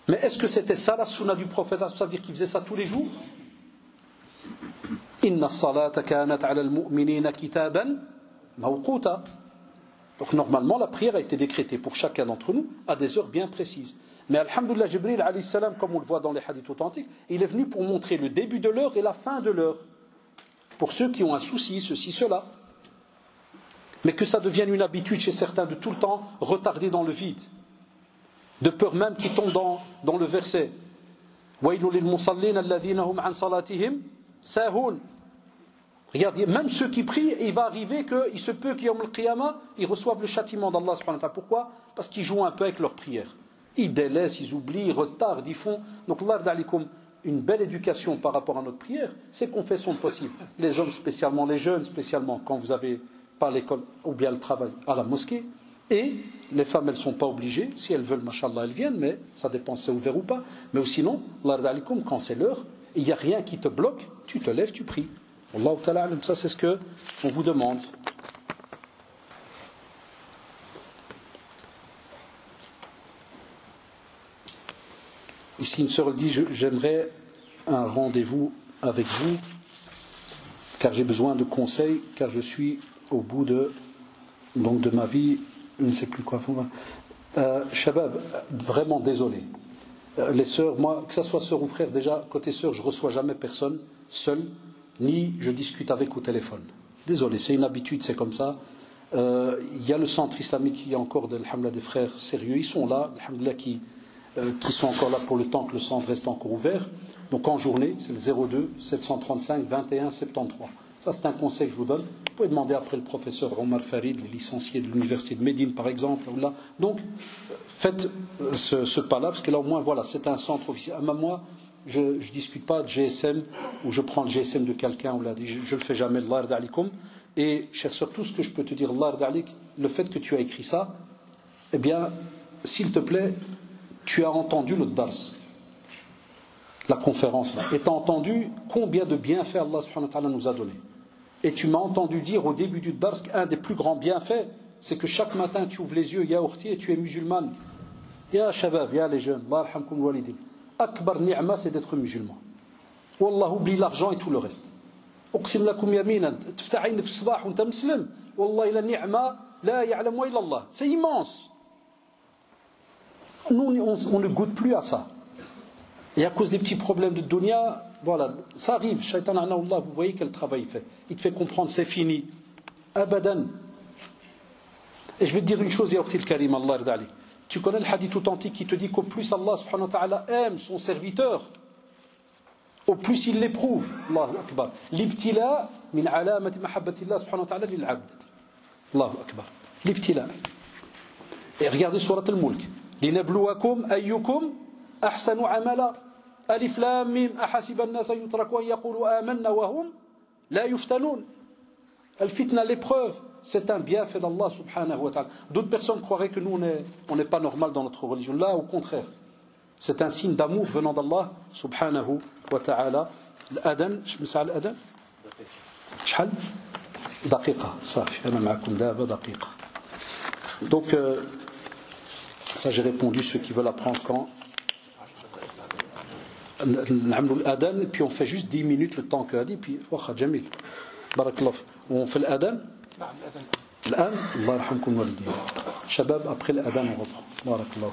Mais est-ce que c'était ça la sunna du prophète? Ça veut dire qu'il faisait ça tous les jours? Inna as-salata kanat 'ala al-mu'minina kitaban mawquta. Donc normalement la prière a été décrétée pour chacun d'entre nous à des heures bien précises. Mais alhamdoulilah, Jibril alayhi salam, comme on le voit dans les hadiths authentiques, il est venu pour montrer le début de l'heure et la fin de l'heure. Pour ceux qui ont un souci, ceci, cela. Mais que ça devienne une habitude chez certains de tout le temps retarder dans le vide. De peur même qu'ils tombent dans le verset. Waylun lil musallin alladhina hum an salatihim sahun. Regardez, même ceux qui prient, il va arriver qu'il se peut qu'Yawm al-Qiyamah, ils reçoivent le châtiment d'Allah subhanahu wa ta'ala. Pourquoi? Parce qu'ils jouent un peu avec leur prière. Ils délaissent, ils oublient, ils retardent, ils font. Donc, Allah d'alikum, une belle éducation par rapport à notre prière, c'est qu'on fait son possible. Les hommes spécialement, les jeunes spécialement, quand vous n'avez pas l'école ou bien le travail à la mosquée. Et les femmes, elles ne sont pas obligées. Si elles veulent, machallah, elles viennent, mais ça dépend si c'est ouvert ou pas. Mais sinon, Allah d'alikum, quand c'est l'heure, il n'y a rien qui te bloque, tu te lèves, tu pries. Allah ta'ala, ça c'est ce qu'on vous demande. Ici, une sœur dit, j'aimerais un rendez-vous avec vous, car j'ai besoin de conseils, car je suis au bout de ma vie, je ne sais plus quoi. Shabab, vraiment désolé. Les sœurs, moi, que ce soit sœur ou frère, déjà, côté sœur, je ne reçois jamais personne seul, ni je discute avec au téléphone. Désolé, c'est une habitude, c'est comme ça. Il y a le centre islamique, il y a encore des frères sérieux, ils sont là, qui sont encore là pour le temps que le centre reste encore ouvert. Donc en journée, c'est le 02 735 21 73. Ça, c'est un conseil que je vous donne. Vous pouvez demander après le professeur Omar Farid, le licencié de l'université de Médine, par exemple. Là. Donc, faites ce pas-là, parce que là, au moins, voilà, c'est un centre officiel. Moi, je ne discute pas de GSM, ou je prends le GSM de quelqu'un, ou là, je ne le fais jamais, Allah yarda alikum. Et, chère sœur, tout ce que je peux te dire, Allah yarda alik, le fait que tu as écrit ça, eh bien, s'il te plaît, tu as entendu le dars, la conférence là, et tu as entendu combien de bienfaits Allah subhanahu wa ta'ala nous a donné. Et tu m'as entendu dire au début du dars qu'un des plus grands bienfaits, c'est que chaque matin tu ouvres les yeux, ya ukhti, et tu es musulmane. Ya shabab, ya les jeunes, Allah yarhamkum walidin. Akbar ni'ma, c'est d'être musulman. Wallah, oublie l'argent et tout le reste. Uqsim lakum yaminan, tfta' aynak fi sabah wa anta muslim. Wallah la ni'ma la ya'lamu illa Allah. C'est immense. Nous, on ne goûte plus à ça. Et à cause des petits problèmes de dunya, voilà, ça arrive. Shaitan a'na'ullah, vous voyez quel travail il fait. Il te fait comprendre, c'est fini. Abadan. Et je vais te dire une chose, ya ukhti al-karim, Allah yarda alik. Tu connais le hadith authentique qui te dit qu'au plus Allah subhanahu wa ta'ala aime son serviteur, au plus il l'éprouve. Allahu akbar. L'ibtila min alamati mahabbatillah subhanahu wa ta'ala lil abd. Allahu akbar. L'ibtila. Et regardez surat al-Mulk. لنبلوكم أيكم أحسن عملا ألف لام ميم أحسب الناس يتركوا أن يقولوا آمنا وهم لا يفتنون. الفتنة, l'épreuve, c'est un bienfait d'Allah subhanahu wa ta'ala. D'autres personnes croiraient que nous on n'est pas normal dans notre religion. Là, au contraire, c'est un signe d'amour venant d'Allah subhanahu wa ta'ala. الأذان مساء الأذان شحال دقيقة صافي أنا معكم دابا دقيقة. Donc ça, j'ai répondu, ceux qui veulent apprendre quand. Et puis on fait juste 10 minutes le temps que a dit, puis jamil. Barakallah. On fait l'adhan. L'adhan, Allah yarhamkum walidin. Shabab, après l'adhan, on reprend. Barakallah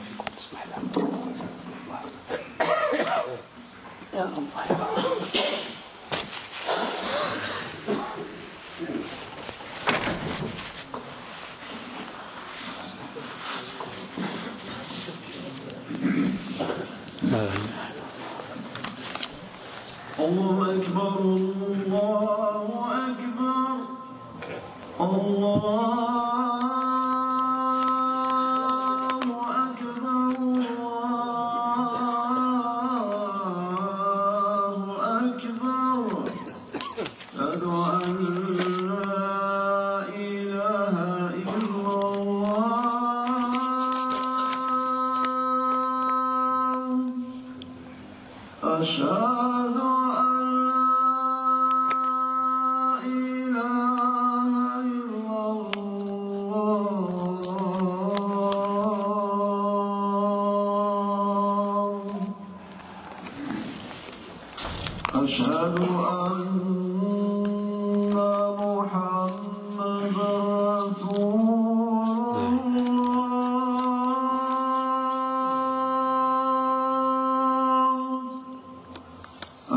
fikum. Ya Allah. أشهد أن محمدا رسول الله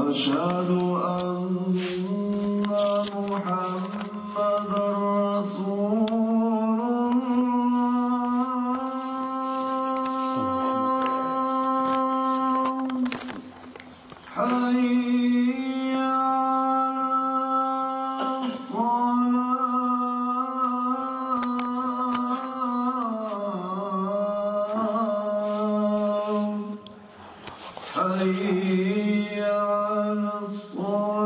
أشهد أن محمدا رسول حي على الصلاة حي على الصلاة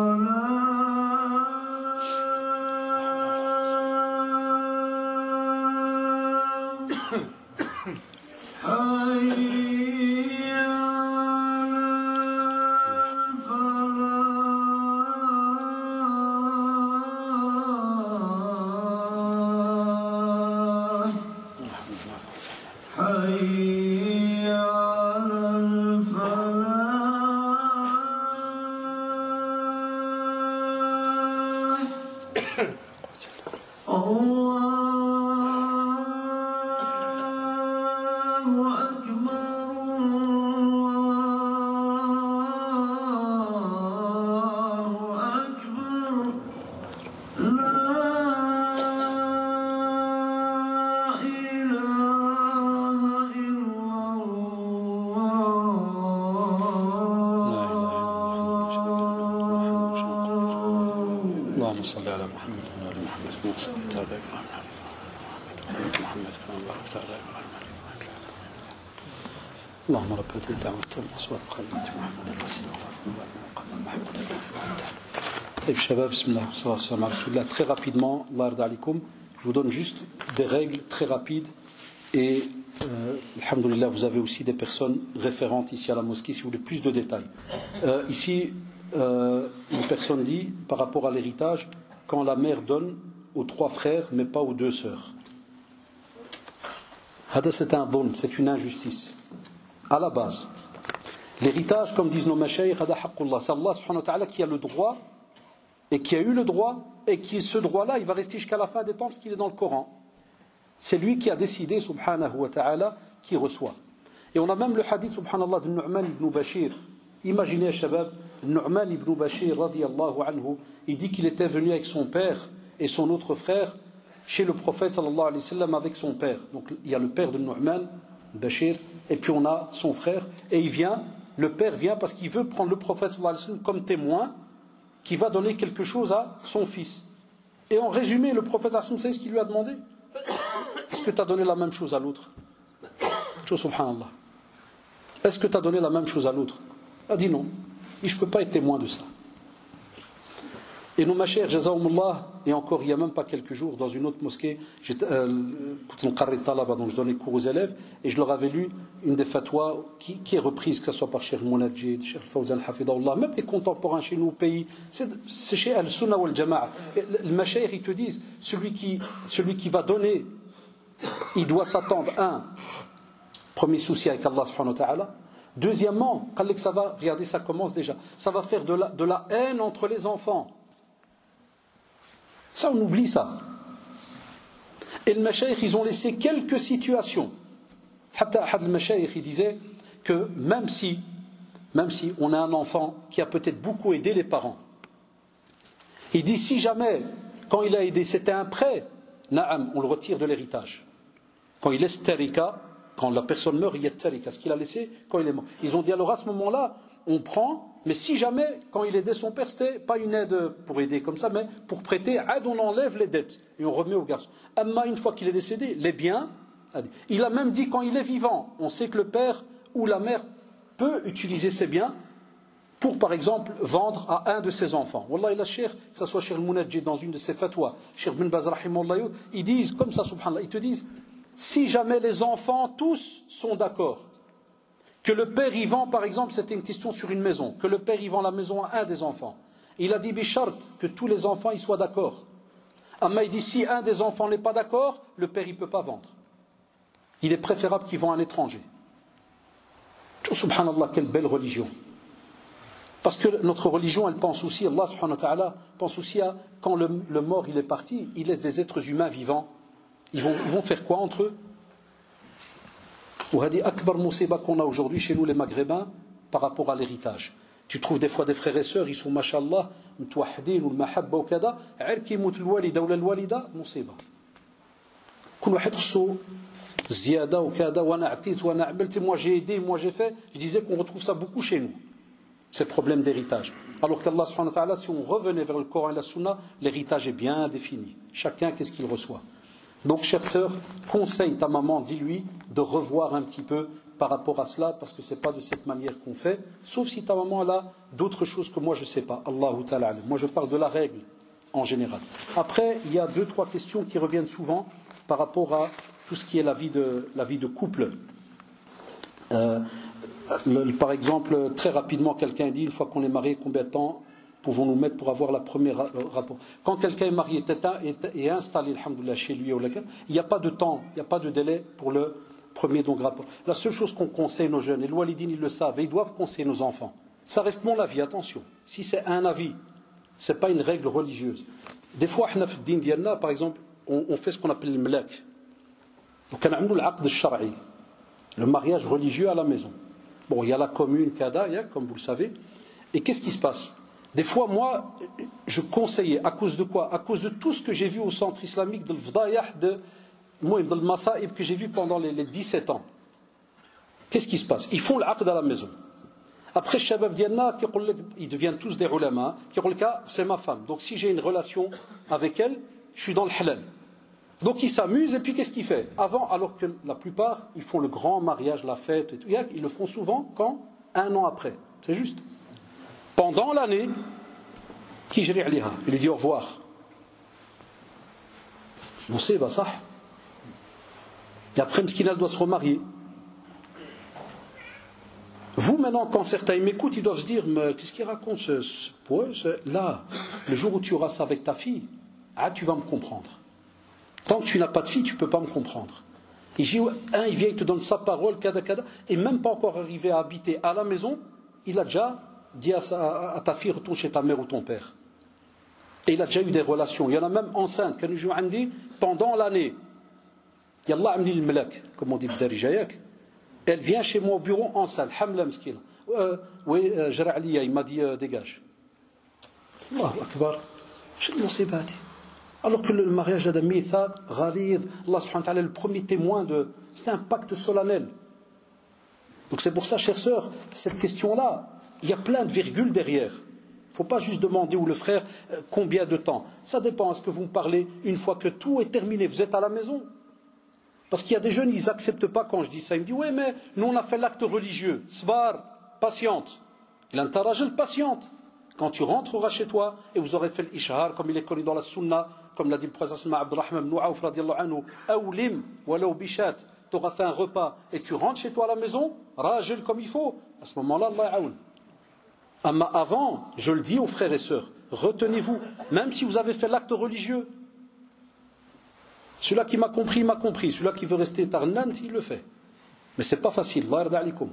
حي حي على الفلاح الله أكبر الله أكبر لا إله إلا اللهم صل على محمد وعلى ال محمد كما صليت على ابراهيم وعلى ال محمد كما باركت على ابراهيم وعلى ال محمد اللهم رب هذه الدعوة والصلاة القائمة محمد رسول الله وعلى محمد طيب شباب بسم الله والصلاة والسلام على رسول الله. Très rapidement, Allah yarda alikoum, je vous donne juste des règles très rapides et alhamdoulilah vous avez aussi des personnes référentes ici à la mosquée si vous voulez plus de détails. Ici une personne dit par rapport à l'héritage quand la mère donne aux 3 frères mais pas aux 2 sœurs. Hada c'est un dhulm, c'est une injustice. À la base, l'héritage comme disent nos mashayikh, hada haqqullah, c'est Allah subhanahu wa ta'ala qui a le droit et qui a eu le droit et qui ce droit-là il va rester jusqu'à la fin des temps parce qu'il est dans le Coran. C'est lui qui a décidé subhanahu wa ta'ala qui reçoit. Et on a même le hadith subhanallah de Nu'man ibn Bashir. Imaginez Shabab, Nu'man ibn Bashir radiyallahu anhu, il dit qu'il était venu avec son père et son autre frère chez le prophète sallallahu alayhi wa sallam avec son père. Donc il y a le père de Nu'man Bashir et puis on a son frère et le père vient parce qu'il veut prendre le prophète sallallahu alayhi wa sallam comme témoin qui va donner quelque chose à son fils. Et en résumé, le prophète sallallahu alayhi wa sallam, c'est ce qu'il lui a demandé. Est-ce que tu as donné la même chose à l'autre? Subhanallah. Est-ce que tu as donné la même chose à l'autre? Il a dit non. Et je ne peux pas être témoin de ça. Et nos machers, jazaoumullah, et encore il n'y a même pas quelques jours, dans une autre mosquée, donc je donnais cours aux élèves, et je leur avais lu une des fatwas qui est reprise, que ce soit par Cheikh Mounadjid, Cheikh Fawzan Hafidahullah, même des contemporains chez nous au pays, c'est chez Al-Sunnah wal-Jama'a. Les machers, ils te disent, celui qui va donner, il doit s'attendre, premier souci avec Allah subhanahu wa ta'ala. Deuxièmement, ça va, regardez, ça commence déjà, ça va faire de la haine entre les enfants. Ça, on oublie ça. Et les mashayikh, ils ont laissé quelques situations. Hatta ahad al-mashayikh, il disait que même si on a un enfant qui a peut-être beaucoup aidé les parents, il dit si jamais, quand il a aidé, c'était un prêt, na'am, on le retire de l'héritage. Quand il laisse tarika, quand la personne meurt, il y a tarika, ce qu'il a laissé quand il est mort. Ils ont dit alors à ce moment-là, on prend, mais si jamais, quand il aidait son père, c'était pas une aide pour aider comme ça, mais pour prêter, on enlève les dettes et on remet au garçon. Amma, une fois qu'il est décédé, les biens, il a même dit quand il est vivant, on sait que le père ou la mère peut utiliser ses biens pour, par exemple, vendre à un de ses enfants. Wallah, il a Cheikh, que ce soit Cheikh Mounadjid dans une de ses fatwas, Cheikh bin Baz rahimahullah, ils disent comme ça, subhanallah, ils te disent, si jamais les enfants tous sont d'accord, que le père y vend, par exemple, c'était une question sur une maison, que le père y vend la maison à un des enfants. Il a dit bichart que tous les enfants y soient d'accord. Amma il dit si un des enfants n'est pas d'accord, le père ne peut pas vendre. Il est préférable qu'il vende à un étranger. Subhanallah, quelle belle religion. Parce que notre religion, elle pense aussi, Allah subhanahu wa ta'ala pense aussi à quand le mort il est parti, il laisse des êtres humains vivants. Ils vont faire quoi entre eux? Ou hadi akbar musiba qu'on a aujourd'hui chez nous les Maghrébins par rapport à l'héritage. Tu trouves des fois des frères et sœurs, ils sont mashallah, mtouahidin ou mahabba ou kada, عرك يموت الوالد ولا الوالدة مصيبة. كل واحد خصو زيادة وكذا وانا عطيت وانا عملت moi j'ai aidé, moi j'ai fait. Je disais qu'on retrouve ça beaucoup chez nous. Ces problèmes d'héritage. Alors qu'Allah subhanahu wa ta'ala, si on revenait vers le Coran et la Sunna, l'héritage est bien défini. Chacun, qu'est-ce qu'il reçoit. Donc, chère sœur, conseille ta maman, dis-lui, de revoir un petit peu par rapport à cela, parce que ce n'est pas de cette manière qu'on fait, sauf si ta maman elle a d'autres choses que moi je ne sais pas. Allahu ta'ala. Moi je parle de la règle en général. Après, il y a 2-3 questions qui reviennent souvent par rapport à tout ce qui est la vie de couple. Par exemple, très rapidement, quelqu'un dit, une fois qu'on est marié, combien de temps pouvons-nous mettre pour avoir la première rapport? Quand quelqu'un est marié et installé, alhamdoulilah, chez lui, il n'y a pas de temps, il n'y a pas de délai pour le premier rapport. La seule chose qu'on conseille nos jeunes, et les walidines ils le savent, et ils doivent conseiller nos enfants, ça reste mon avis, attention. Si c'est un avis, ce n'est pas une règle religieuse. Des fois, par exemple, on fait ce qu'on appelle le mlak. Donc, on a l'aqd al-shar'i, le mariage religieux à la maison. Bon, il y a la commune, Kada, comme vous le savez. Et qu'est-ce qui se passe? Des fois, moi, je conseillais, à cause de quoi? À cause de tout ce que j'ai vu au centre islamique, de l'vdayah, de l'masa'ib que j'ai vu pendant les 17 ans. Qu'est-ce qui se passe? Ils font l'aqd à la maison. Après, Shabab Diana, ils deviennent tous des ulama, qui ont le cas, c'est ma femme. Donc, si j'ai une relation avec elle, je suis dans le halal. Donc ils s'amusent et puis qu'est-ce qu'ils font? Avant, alors que la plupart, ils font le grand mariage, la fête, et tout. Ils le font souvent quand? 1 an après. C'est juste. Pendant l'année, qui jri aliha, il lui dit au revoir. On sait, bah ça. Et après, Mskina doit se remarier. Vous maintenant, quand certains m'écoutent, ils doivent se dire, mais qu'est-ce qu'il raconte là, le jour où tu auras ça avec ta fille, tu vas me comprendre. Tant que tu n'as pas de fille, tu ne peux pas me comprendre. Et il vient, il te donne sa parole, kada, et même pas encore arrivé à habiter à la maison, il a déjà dit à ta fille, retourne chez ta mère ou ton père. Et il a déjà eu des relations. Il y en a même enceintes, pendant l'année. Yallah amni al-malak, comme on dit Bdarijayak. Elle vient chez moi au bureau enceinte, hamla mskina. Oui, Jara'aliya, il m'a dit, dégage. Allahu Akbar. Je ne sais pas. Alors que le mariage d'un mithaq, ghalid, Allah subhanahu wa ta'ala est le premier témoin c'est un pacte solennel. Donc c'est pour ça, chère sœur, cette question-là, il y a plein de virgules derrière. Il ne faut pas juste demander ou le frère combien de temps. Ça dépend, est-ce que vous me parlez une fois que tout est terminé, vous êtes à la maison? Parce qu'il y a des jeunes, ils n'acceptent pas quand je dis ça. Ils me disent, oui, mais nous on a fait l'acte religieux. Sbar, patiente. Il a un tarajel, patiente. Quand tu rentreras chez toi et vous aurez fait l'ishhar, comme il est connu dans la sunna, comme l'a dit le prophète Abdurrahman ibn Auf radiallahu anhu, awlim walaw bishat, tu auras fait un repas et tu rentres chez toi à la maison, rajel comme il faut, à ce moment-là, Allah aoun. Amma avant, je le dis aux frères et sœurs, retenez-vous, même si vous avez fait l'acte religieux, celui-là qui m'a compris, il m'a compris, celui-là qui veut rester tarnan, il le fait. Mais c'est pas facile, Allah yarda alikum.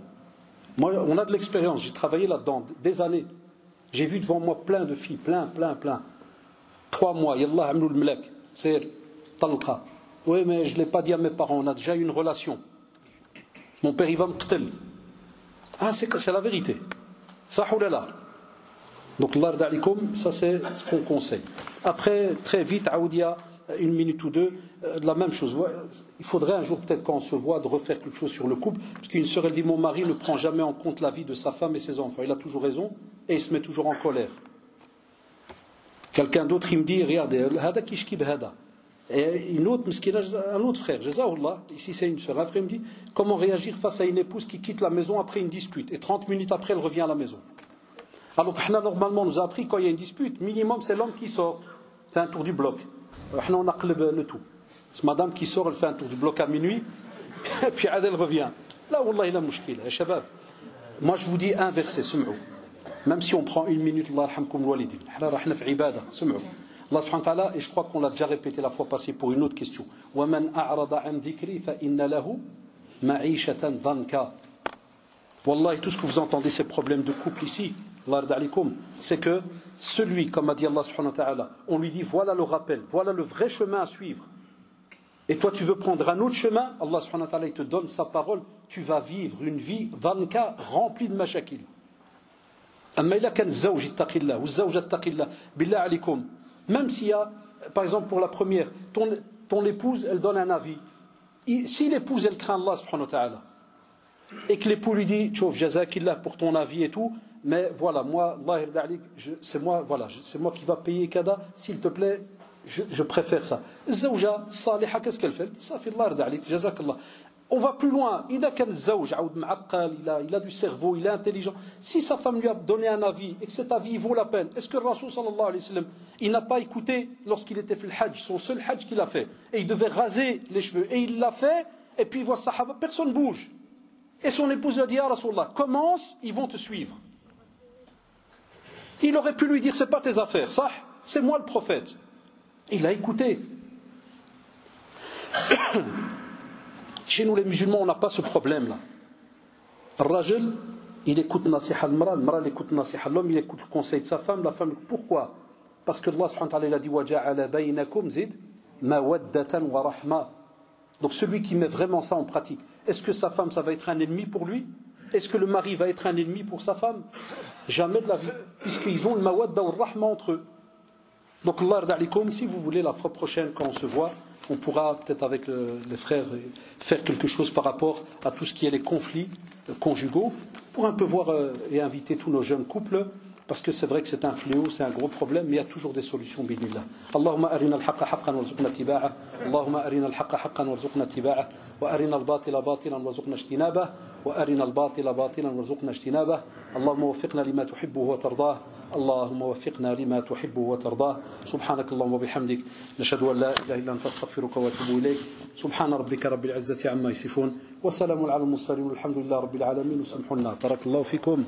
Moi, on a de l'expérience, j'ai travaillé là-dedans des années. J'ai vu devant moi plein de filles, plein. 3 mois, Yallah amnou al-malak, c'est talqa. Oui, mais je ne l'ai pas dit à mes parents, on a déjà eu une relation. Mon père, il va me qtel. C'est la vérité. Sahoulallah. Donc, Allah yarda alikum, ça c'est ce qu'on conseille. Après, très vite, Aoudia, 1 minute ou 2, la même chose. Il faudrait un jour, peut-être quand on se voit, de refaire quelque chose sur le couple. Parce qu'une sœur, elle dit, mon mari ne prend jamais en compte la vie de sa femme et ses enfants. Il a toujours raison et il se met toujours en colère. Quelqu'un d'autre, il me dit, regardez, hada kishkib hada. Et une autre, un autre frère, Jazaoullah, ici c'est une sœur, un frère me dit, comment réagir face à une épouse qui quitte la maison après une dispute. Et 30 minutes après, elle revient à la maison. Alors que normalement, on nous a appris, quand il y a une dispute, minimum, c'est l'homme qui sort, fait un tour du bloc. On a le tout. C'est madame qui sort, elle fait un tour du bloc à minuit, et puis elle revient. Là, wallah, il a mouchkila, shabab. Moi, je vous dis un verset, sum'ou. Même si on prend 1 minute, Allah yarhamkum walidin. Allah subhanahu wa ta'ala, et je crois qu'on l'a déjà répété la fois passée pour une autre question. وَمَنْ أَعْرَضَ عَنْ ذِكْرِي فَإِنَّ لَهُ مَعِيشَةً ضَنْكَ. Wallah, tout ce que vous entendez, ces problèmes de couple ici, c'est que celui, comme a dit Allah subhanahu wa ta'ala, on lui dit voilà le rappel, voilà le vrai chemin à suivre. Et toi tu veux prendre un autre chemin, Allah subhanahu wa ta'ala il te donne sa parole, tu vas vivre une vie dhanka remplie de mashakil. Amma ila kan zawj ittaqillah ou zawja ittaqillah, billah alikum, même s'il y a, par exemple pour la première, ton épouse elle donne un avis. Si l'épouse elle craint Allah subhanahu wa ta'ala et que l'époux lui dit tchouf jazakillah pour ton avis et tout, mais voilà moi c'est moi qui va payer kada, s'il te plaît je préfère ça. Zawja saliha, qu'est-ce qu'elle fait? Ça fait Allah yarda alik, jazakallah. On va plus loin. Il a du cerveau, il est intelligent. Si sa femme lui a donné un avis et que cet avis vaut la peine, est-ce que le Rasoul sallallahu alayhi wa sallam, il n'a pas écouté lorsqu'il était fait le hajj, son seul hajj qu'il a fait, et il devait raser les cheveux, et il l'a fait, et puis il voit sahaba, personne ne bouge. Et son épouse lui a dit, ah Rasulullah, commence, ils vont te suivre. Il aurait pu lui dire, c'est pas tes affaires, ça, c'est moi le prophète. Il a écouté. Chez nous les musulmans, on n'a pas ce problème-là. Le rajul, il écoute nasiha al-mara, le mara écoute nasiha l'homme, il écoute le conseil de sa femme, la femme. Pourquoi? Parce que Allah subhanahu wa ta'ala il a dit وَجَعَلَ بَيْنَكُمْ زِدْ مَوَدَّةً وَرَحْمَةً. Donc celui qui met vraiment ça en pratique, est-ce que sa femme ça va être un ennemi pour lui? Est-ce que le mari va être un ennemi pour sa femme? Jamais de la vie, puisqu'ils ont le mawadda ou le rahma entre eux. Donc Allah yarda alikum, si vous voulez la fois prochaine quand on se voit, on pourra peut-être avec les frères faire quelque chose par rapport à tout ce qui est les conflits conjugaux, pour un peu voir et inviter tous nos jeunes couples, parce que c'est vrai que c'est un fléau, c'est un gros problème, mais il y a toujours des solutions, bidnillah. Allahumma arina al-haqqa haqqan warzuqna tiba'ah, Allahumma arina al-haqqa haqqan warzuqna tiba'ah, wa arina al-batila batilan warzuqna ijtinabah, wa arina al-batila batilan warzuqna ijtinabah. Allahumma waffiqna lima tuhibbuhu wa tardah. اللهم وفقنا لما تحب وترضاه سبحانك اللهم وبحمدك نشهد أن لا إله إلا أنت أستغفرك وأتوب إليك سبحان ربك رب العزة عما يصفون وسلام على المرسلين والحمد لله رب العالمين وسامحوا لنا بارك الله فيكم.